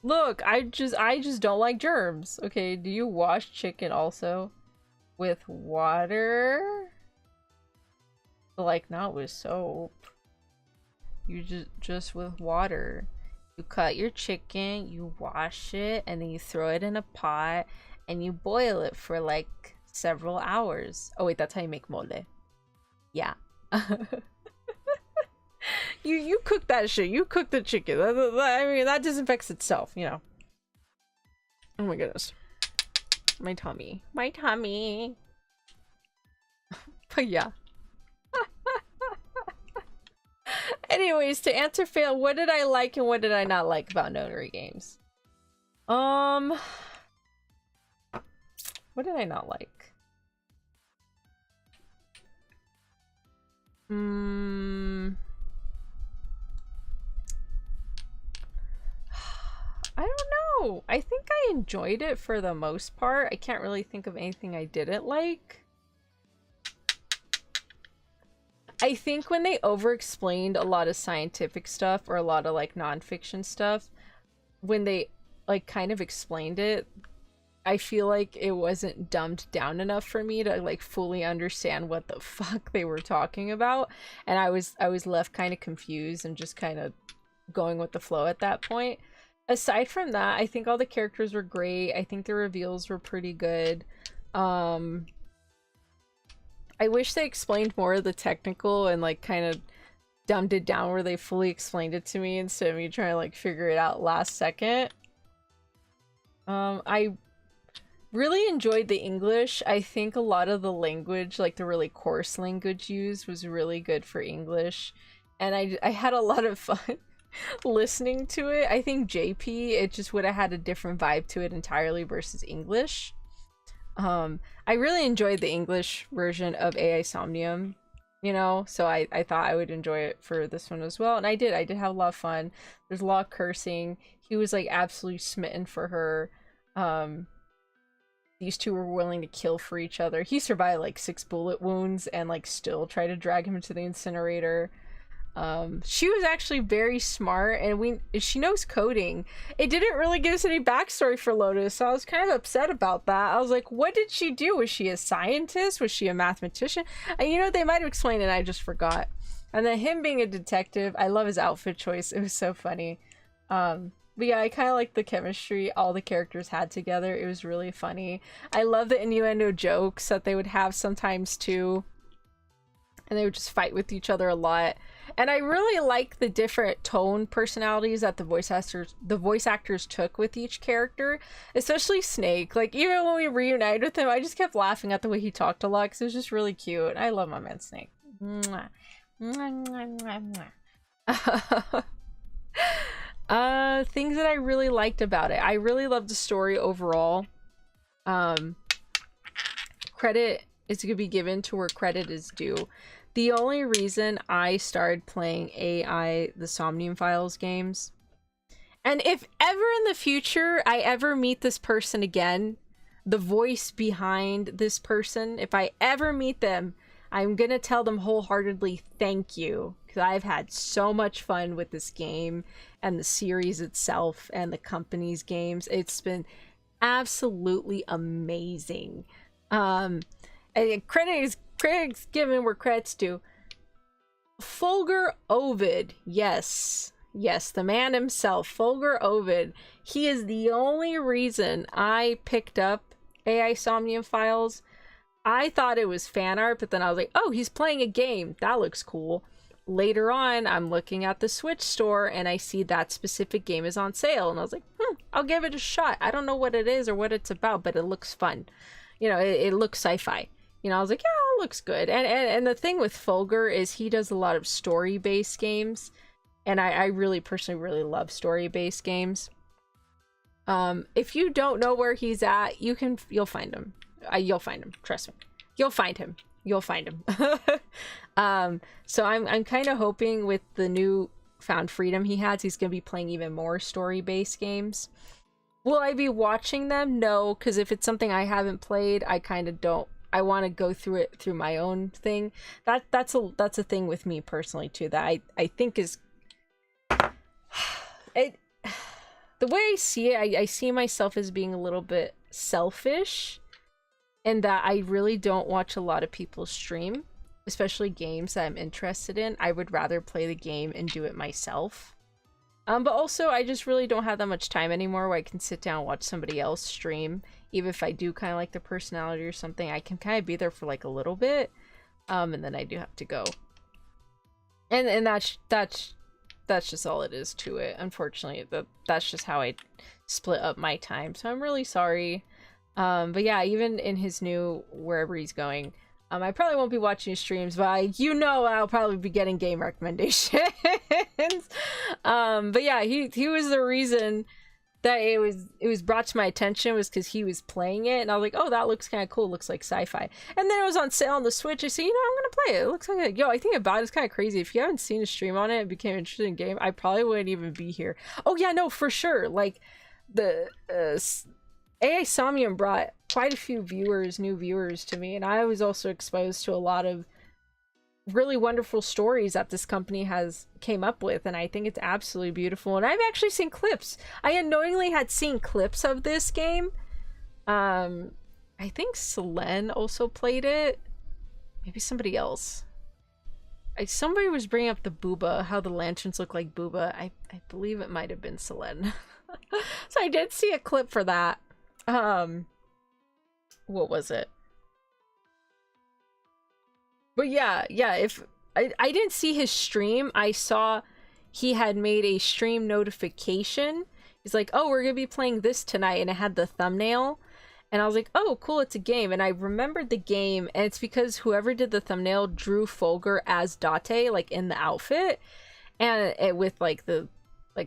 Look, I just don't like germs, okay? Do you wash chicken also? With water? Like, not with soap. You just with water. You cut your chicken, you wash it, and then you throw it in a pot, and you boil it for like several hours. Oh wait, that's how you make mole. Yeah. You cook that shit. You cook the chicken. I mean, that disinfects itself, you know. Oh my goodness. My tummy. My tummy. But yeah. Anyways, to answer fail, what did I like and what did I not like about Nonarygames? What did I not like? I don't know. I think I enjoyed it for the most part. I can't really think of anything I didn't like. I think when they over-explained a lot of scientific stuff or a lot of like nonfiction stuff, when they like kind of explained it, I feel like it wasn't dumbed down enough for me to like fully understand what the fuck they were talking about, and I was left kind of confused and just kind of going with the flow at that point. Aside from that, I think all the characters were great. I think the reveals were pretty good. I wish they explained more of the technical and like kind of dumbed it down where they fully explained it to me instead of me trying to like figure it out last second. I really enjoyed the English. I think a lot of the language, like the really coarse language used, was really good for English, and I had a lot of fun listening to it. I think JP, it just would have had a different vibe to it entirely versus English. I really enjoyed the English version of AI Somnium, you know, so I thought I would enjoy it for this one as well, and I did have a lot of fun. There's a lot of cursing. He was like absolutely smitten for her. These two were willing to kill for each other. He survived like 6 bullet wounds and like still tried to drag him into the incinerator. She was actually very smart, and she knows coding. It didn't really give us any backstory for Lotus, so I was kind of upset about that. I was like, what did she do? Was she a scientist? Was she a mathematician? And you know, they might have explained it, I just forgot. And then him being a detective, I love his outfit choice. It was so funny. But yeah, I kind of like the chemistry all the characters had together. It was really funny. I love the innuendo jokes that they would have sometimes too. And they would just fight with each other a lot. And I really like the different tone personalities that the voice actors took with each character, especially Snake. Like, even when we reunited with him, I just kept laughing at the way he talked a lot because it was just really cute. I love my man Snake. Mwah. Mwah, mwah, mwah, mwah. Things that I really liked about it. I really loved the story overall. Credit is going to be given to where credit is due. The only reason I started playing AI The Somnium Files games, and if ever in the future I ever meet this person again, the voice behind this person, if I ever meet them, I'm gonna tell them wholeheartedly thank you, because I've had so much fun with this game and the series itself and the company's games. It's been absolutely amazing. And credit's given where credit's due. Fulgur Ovid, yes, the man himself, Fulgur Ovid. He is the only reason I picked up AI Somnium Files. I thought it was fan art, but then I was like, oh, he's playing a game. That looks cool. Later on, I'm looking at the Switch store and I see that specific game is on sale. And I was like, I'll give it a shot. I don't know what it is or what it's about, but it looks fun. You know, it looks sci-fi. You know, I was like, yeah, it looks good. And the thing with Fulgur is he does a lot of story-based games. And I really personally love story-based games. If you don't know where he's at, you'll find him. You'll find him. Trust me. You'll find him. So I'm kind of hoping with the new found freedom he has, he's going to be playing even more story-based games. Will I be watching them? No, because if it's something I haven't played, I kind of don't. I want to go through it through my own thing. That's a thing with me personally too, that I think is it. The way I see it, I see myself as being a little bit selfish, and that I really don't watch a lot of people stream, especially games that I'm interested in. I would rather play the game and do it myself. But also, I just really don't have that much time anymore where I can sit down and watch somebody else stream. Even if I do kind of like the personality or something, I can kind of be there for like a little bit, and then I do have to go. And that's just all it is to it. Unfortunately, that's just how I split up my time. So I'm really sorry. But yeah, even in his new wherever he's going, I probably won't be watching his streams, but I'll probably be getting game recommendations. But yeah, he was the reason that it was brought to my attention, was because he was playing it, and I was like, oh, that looks kind of cool. It looks like sci-fi. And then it was on sale on the Switch. I said, I'm gonna play it. It looks like I think about it's kind of crazy. If you haven't seen a stream on it and became interested in the game, I probably wouldn't even be here. Oh yeah, no, for sure. Like the AI Somnium brought quite a few new viewers to me, and I was also exposed to a lot of really wonderful stories that this company came up with, and I think it's absolutely beautiful. And I've actually seen clips. I unknowingly had seen clips of this game. I think Selene also played it. Maybe somebody else. Somebody was bringing up the booba, how the lanterns look like booba. I believe it might have been Selene. So I did see a clip for that. What was it? But yeah, if I didn't see his stream, I saw he had made a stream notification. He's like, oh, we're gonna be playing this tonight, and it had the thumbnail, and I was like, oh, cool, it's a game. And I remembered the game, and it's because whoever did the thumbnail drew Fulgur as Date, like in the outfit, and it with like the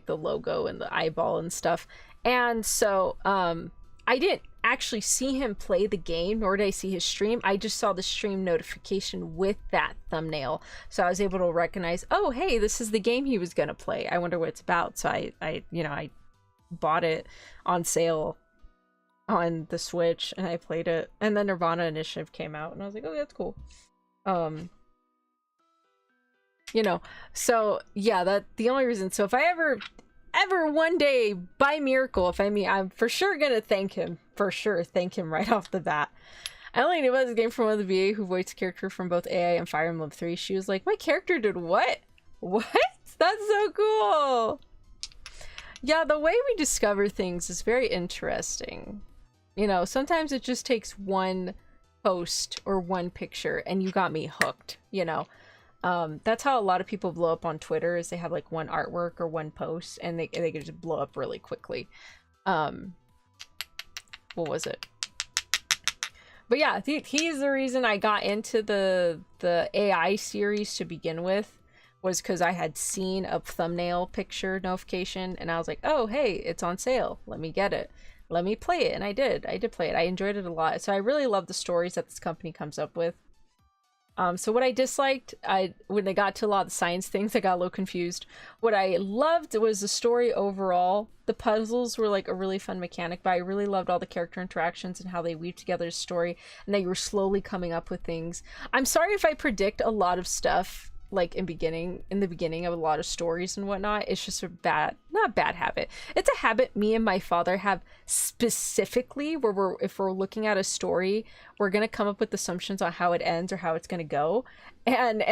logo and the eyeball and stuff. And so I didn't actually see him play the game, nor did I see his stream. I just saw the stream notification with that thumbnail, so I was able to recognize, oh hey, this is the game he was gonna play. I wonder what it's about. So I bought it on sale on the Switch, and I played it, and then Nirvana Initiative came out, and I was like, oh, that's cool. So yeah, that the only reason. So if I ever one day by miracle, I'm for sure gonna thank him right off the bat. I only knew about this game from one of the VA who voiced a character from both AI and Fire Emblem 3. She was like, my character did what? That's so cool. Yeah, the way we discover things is very interesting. Sometimes it just takes one post or one picture and you got me hooked. That's how a lot of people blow up on Twitter, is they have like one artwork or one post, and they can just blow up really quickly. What was it? But yeah, he's the reason I got into the AI series to begin with, was because I had seen a thumbnail picture notification, and I was like, oh hey, it's on sale, let me get it. let me play it. And I did play it. I enjoyed it a lot. So I really love the stories that this company comes up with. So what I disliked, when they got to a lot of the science things, I got a little confused. What I loved was the story overall. The puzzles were like a really fun mechanic, but I really loved all the character interactions and how they weave together a story, and they were slowly coming up with things. I'm sorry if I predict a lot of stuff, like in the beginning of a lot of stories and whatnot. It's just not a bad habit. It's a habit me and my father have specifically, where if we're looking at a story, we're gonna come up with assumptions on how it ends or how it's gonna go, and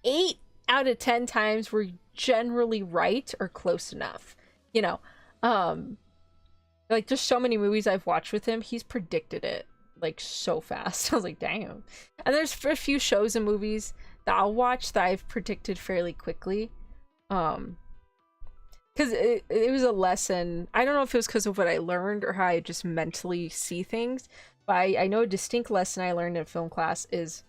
8 out of 10 times we're generally right or close enough. You know, like there's so many movies I've watched with him, he's predicted it like so fast. I was like, damn. And there's a few shows and movies that I'll watch that I've predicted fairly quickly, because it was a lesson. I don't know if it was because of what I learned or how I just mentally see things, but I know a distinct lesson I learned in film class is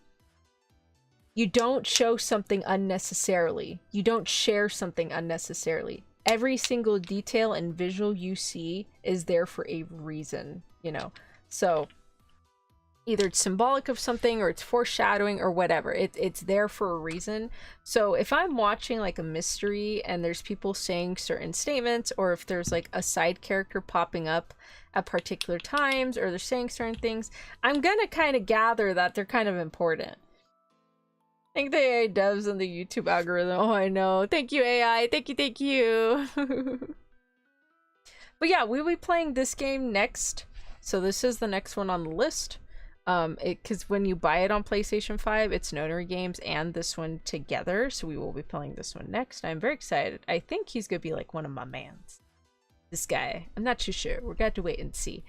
you don't show something unnecessarily. You don't share something unnecessarily. Every single detail and visual you see is there for a reason, you know? So either it's symbolic of something or it's foreshadowing or whatever. It's there for a reason. So if I'm watching like a mystery and there's people saying certain statements, or if there's like a side character popping up at particular times, or they're saying certain things, I'm gonna kind of gather that they're kind of important. Thank the AI devs and the YouTube algorithm. Oh, I know. Thank you, AI. Thank you. But yeah, we'll be playing this game next. So this is the next one on the list. Because when you buy it on PlayStation 5, it's Nonarygames and this one together. So we will be playing this one next. I'm very excited. I think he's gonna be like one of my mans. This guy. I'm not too sure. We're gonna have to wait and see.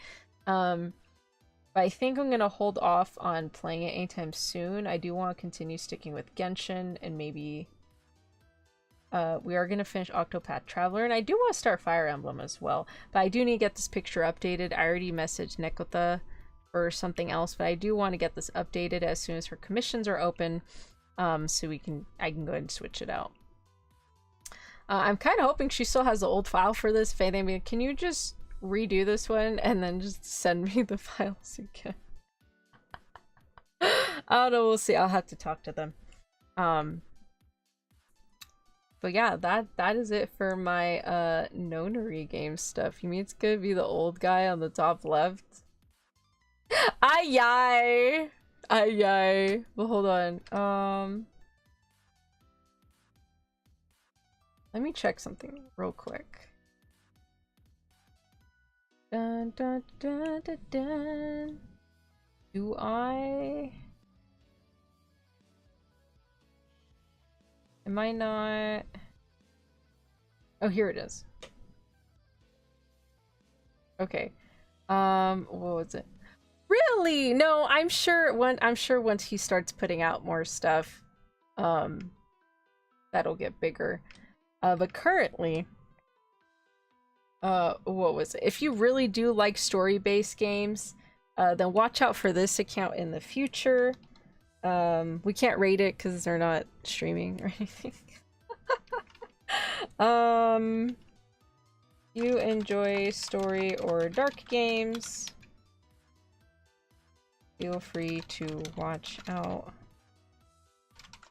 But I think I'm gonna hold off on playing it anytime soon. I do want to continue sticking with Genshin, and maybe we are gonna finish Octopath Traveler, and I do want to start Fire Emblem as well. But I do need to get this picture updated. I already messaged Nekota or something else, but I do want to get this updated as soon as her commissions are open, so I can go ahead and switch it out. I'm kind of hoping she still has the old file for this. Faye, I mean, can you just redo this one and then just send me the files again? I don't know, we'll see. I'll have to talk to them. But yeah, that is it for my Nonarygames stuff. You mean it's gonna be the old guy on the top left? Ay. Well, hold on. Let me check something real quick. Dun, dun, dun, dun, dun. Do I? Am I not? Oh, here it is. Okay. What was it? Really? No, I'm sure once he starts putting out more stuff, that'll get bigger. But currently, what was it? If you really do like story-based games, then watch out for this account in the future. We can't rate it because they're not streaming or anything. You enjoy story or dark games, feel free to watch out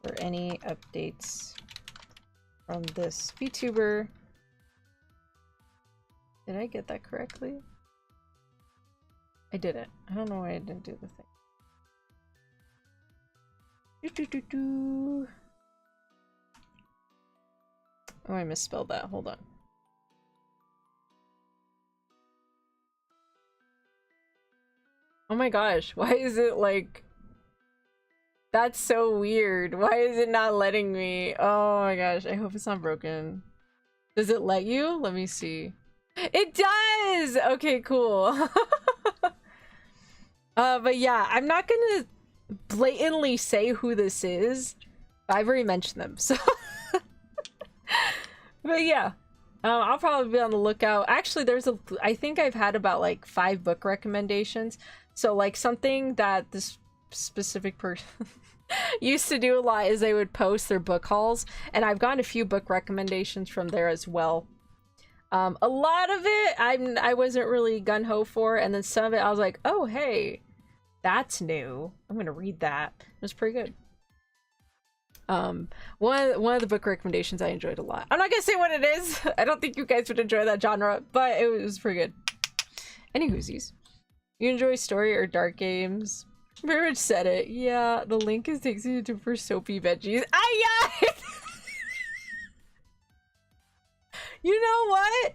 for any updates from this VTuber. Did I get that correctly? I didn't. I don't know why I didn't do the thing. Oh, I misspelled that. Hold on. Oh my gosh, why is it like... That's so weird. Why is it not letting me? Oh my gosh, I hope it's not broken. Does it let you? Let me see. It does! Okay, cool. But yeah, I'm not gonna blatantly say who this is. I've already mentioned them, so... But yeah. I'll probably be on the lookout. Actually, I think I've had about like 5 book recommendations. So like something that this specific person used to do a lot is they would post their book hauls, and I've gotten a few book recommendations from there as well. A lot of it I wasn't really gung-ho for, and then some of it I was like, oh hey, that's new. I'm gonna read that. It was pretty good. One of the book recommendations I enjoyed a lot. I'm not gonna say what it is. I don't think you guys would enjoy that genre, but it was pretty good. Any whoosies. You enjoy story or dark games? Very much said it. Yeah, the link is takes you to for soapy veggies. Yeah. You know what?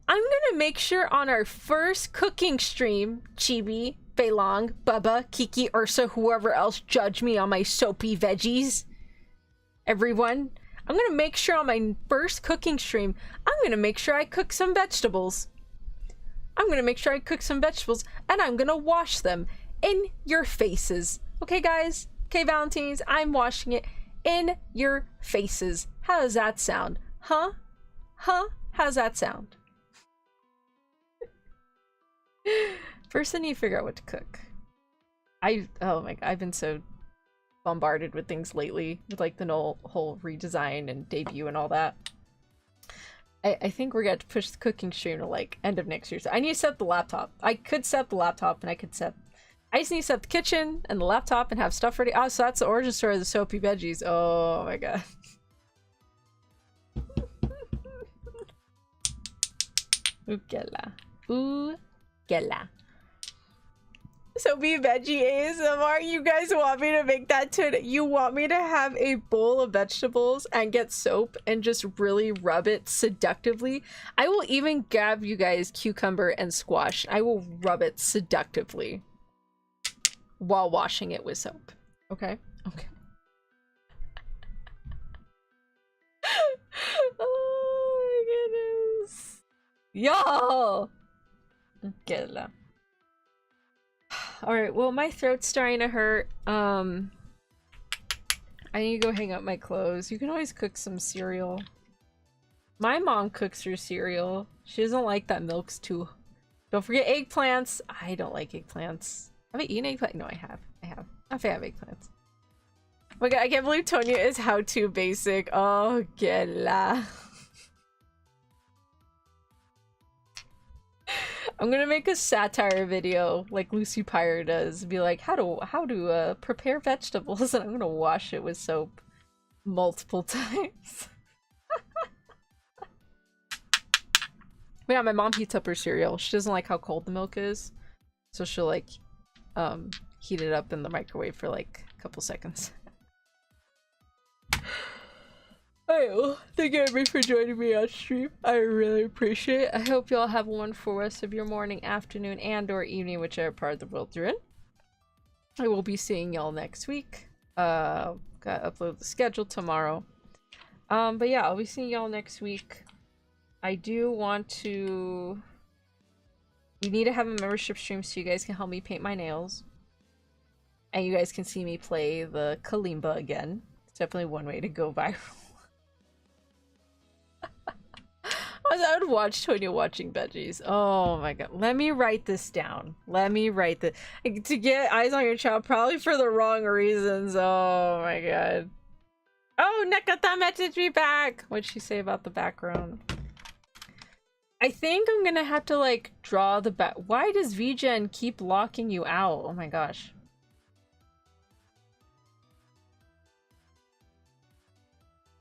I'm gonna make sure on our first cooking stream, Chibi, Feilong, Bubba, Kiki, Ursa, whoever else judge me on my soapy veggies, everyone, I'm gonna make sure on my first cooking stream, I'm gonna make sure I cook some vegetables. I'm gonna make sure I cook some vegetables, and I'm gonna wash them in your faces. Okay, guys? Okay, Valentines, I'm washing it in your faces. How does that sound? Huh? Huh? How's that sound? First, I need to figure out what to cook. Oh my god, I've been so bombarded with things lately, with like the whole redesign and debut and all that. I think we're gonna have to push the cooking stream to like end of next year. So I need to set up the laptop. I could set up the laptop, and I just need to set up the kitchen and the laptop and have stuff ready. Oh, so that's the origin story of the soapy veggies. Oh my god. Oogala. Oogala. Soapy veggie ASMR. You guys want me to make that today? You want me to have a bowl of vegetables and get soap and just really rub it seductively? I will even grab you guys cucumber and squash. I will rub it seductively while washing it with soap. Okay? Okay. Oh my goodness. Y'all! Get it. Alright, well, my throat's starting to hurt. I need to go hang up my clothes. You can always cook some cereal. My mom cooks her cereal. She doesn't like that milk's too... Don't forget eggplants! I don't like eggplants. Have I eaten eggplant? No, I have. I'm a fan of eggplants. Oh my god, I can't believe Tonya is how-to basic. Oh, que la. I'm gonna make a satire video like Lucy Pyre does. Be like, how to prepare vegetables, and I'm gonna wash it with soap multiple times. But yeah, my mom heats up her cereal. She doesn't like how cold the milk is, so she'll like heat it up in the microwave for like a couple seconds. Alright, well, thank you everybody for joining me on stream. I really appreciate it. I hope y'all have a wonderful rest of your morning, afternoon, and or evening, whichever part of the world you're in. I will be seeing y'all next week. Gotta upload the schedule tomorrow. But yeah, I'll be seeing y'all next week. I do want to... We need to have a membership stream so you guys can help me paint my nails. And you guys can see me play the kalimba again. It's definitely one way to go viral. I would watch Tonya watching veggies. Oh my god. Let me write this down. Let me write the to get eyes on your child, probably for the wrong reasons. Oh my god. Oh, Nekata messaged me back. What'd she say about the background? I think I'm gonna have to like draw the back. Why does VGen keep locking you out? Oh my gosh.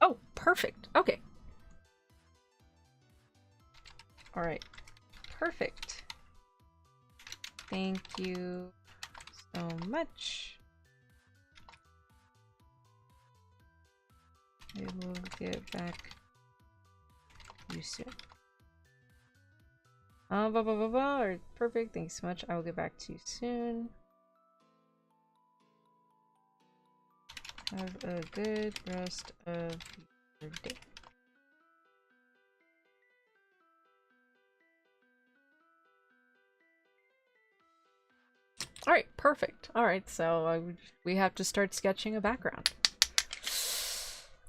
Oh, perfect. Okay. Alright. Perfect. Thank you so much. I will get back to you soon. Alright, perfect. Thanks so much. I will get back to you soon. Have a good rest of your day. Alright, perfect. Alright, so we have to start sketching a background.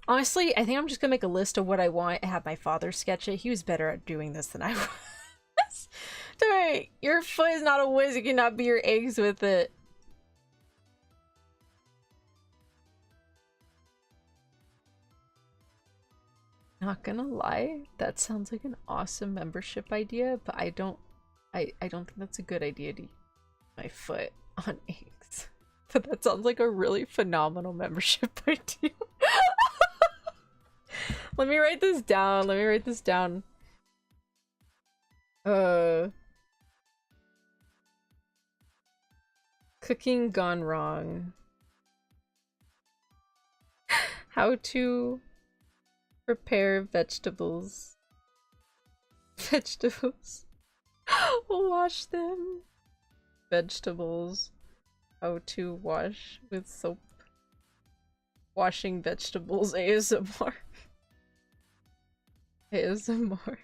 Honestly, I think I'm just gonna make a list of what I want and have my father sketch it. He was better at doing this than I was. Alright, your foot is not a whiz, you cannot beat your eggs with it. Not gonna lie, that sounds like an awesome membership idea, but I don't think that's a good idea to use my foot on eggs. But that sounds like a really phenomenal membership idea. Let me write this down. Let me write this down. Cooking gone wrong. How to prepare vegetables. Vegetables. Wash them. Vegetables. How to wash with soap. Washing vegetables ASMR. ASMR.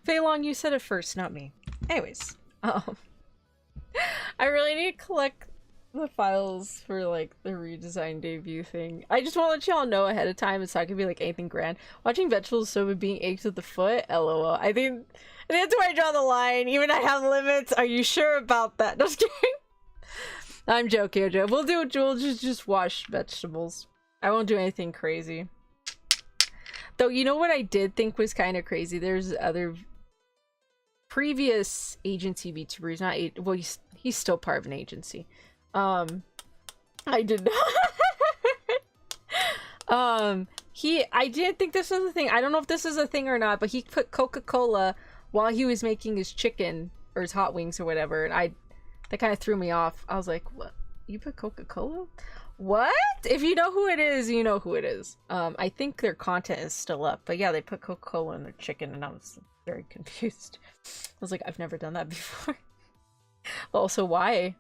Fei Long, you said it first, not me. Anyways, I really need to collect the files for like the redesign debut thing. I just want to let y'all know ahead of time. It's not gonna be like anything grand. Watching vegetables so with being eggs with the foot, lol. I think that's where I draw the line. Even I have limits. Are you sure about that? Just kidding. I'm joking, Joe. We'll just wash vegetables. I won't do anything crazy. Though, you know what I did think was kind of crazy? There's other previous agency VTubers, well, he's still part of an agency. I did not. I didn't think this was a thing. I don't know if this is a thing or not, but he put Coca-Cola while he was making his chicken or his hot wings or whatever, and that kind of threw me off. I was like, what? You put Coca-Cola? What? If you know who it is, you know who it is. I think their content is still up, but yeah, they put Coca-Cola in their chicken, and I was very confused. I was like, I've never done that before. Also, why?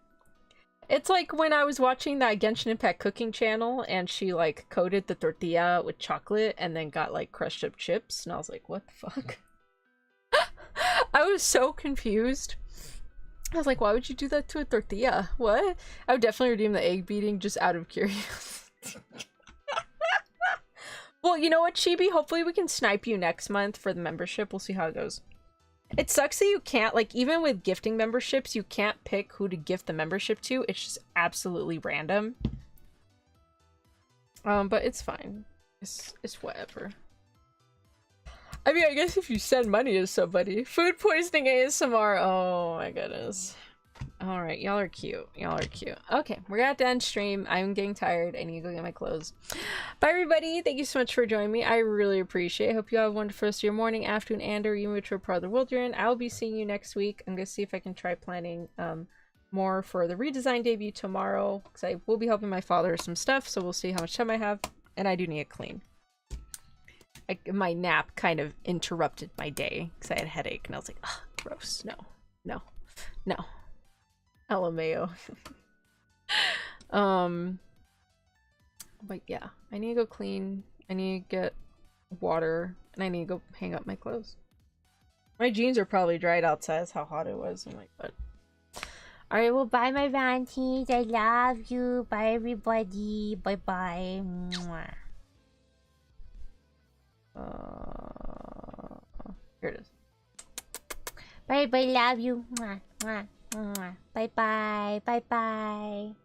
It's like when I was watching that Genshin Impact cooking channel, and she like coated the tortilla with chocolate and then got like crushed up chips, and I was like, what the fuck? I was so confused. I was like, why would you do that to a tortilla? What? I would definitely redeem the egg beating just out of curiosity. Well, you know what, Chibi? Hopefully we can snipe you next month for the membership. We'll see how it goes. It sucks that you can't, like, even with gifting memberships, you can't pick who to gift the membership to. It's just absolutely random. But it's fine. It's whatever. I mean, I guess if you send money to somebody. Food poisoning ASMR. Oh my goodness. Alright, y'all are cute. Y'all are cute. Okay, we're gonna have to end stream. I'm getting tired. I need to go get my clothes. Bye, everybody. Thank you so much for joining me. I really appreciate it. I hope you have a wonderful rest of your morning, afternoon, and or even whichever part of the world you're in. I'll be seeing you next week. I'm gonna see if I can try planning more for the redesign debut tomorrow, because I will be helping my father with some stuff, so we'll see how much time I have. And I do need to clean. My nap kind of interrupted my day because I had a headache, and I was like, ugh, gross. No. No. No. LMAO. But yeah, I need to go clean. I need to get water, and I need to go hang up my clothes. My jeans are probably dried outside. That's how hot it was. I'm like, but alright, well, bye, my Valentines. I love you. Bye, everybody. Bye bye. Mwah. Here it is. Bye bye, love you. Mwah, mwah, mwah. Bye bye. Bye bye.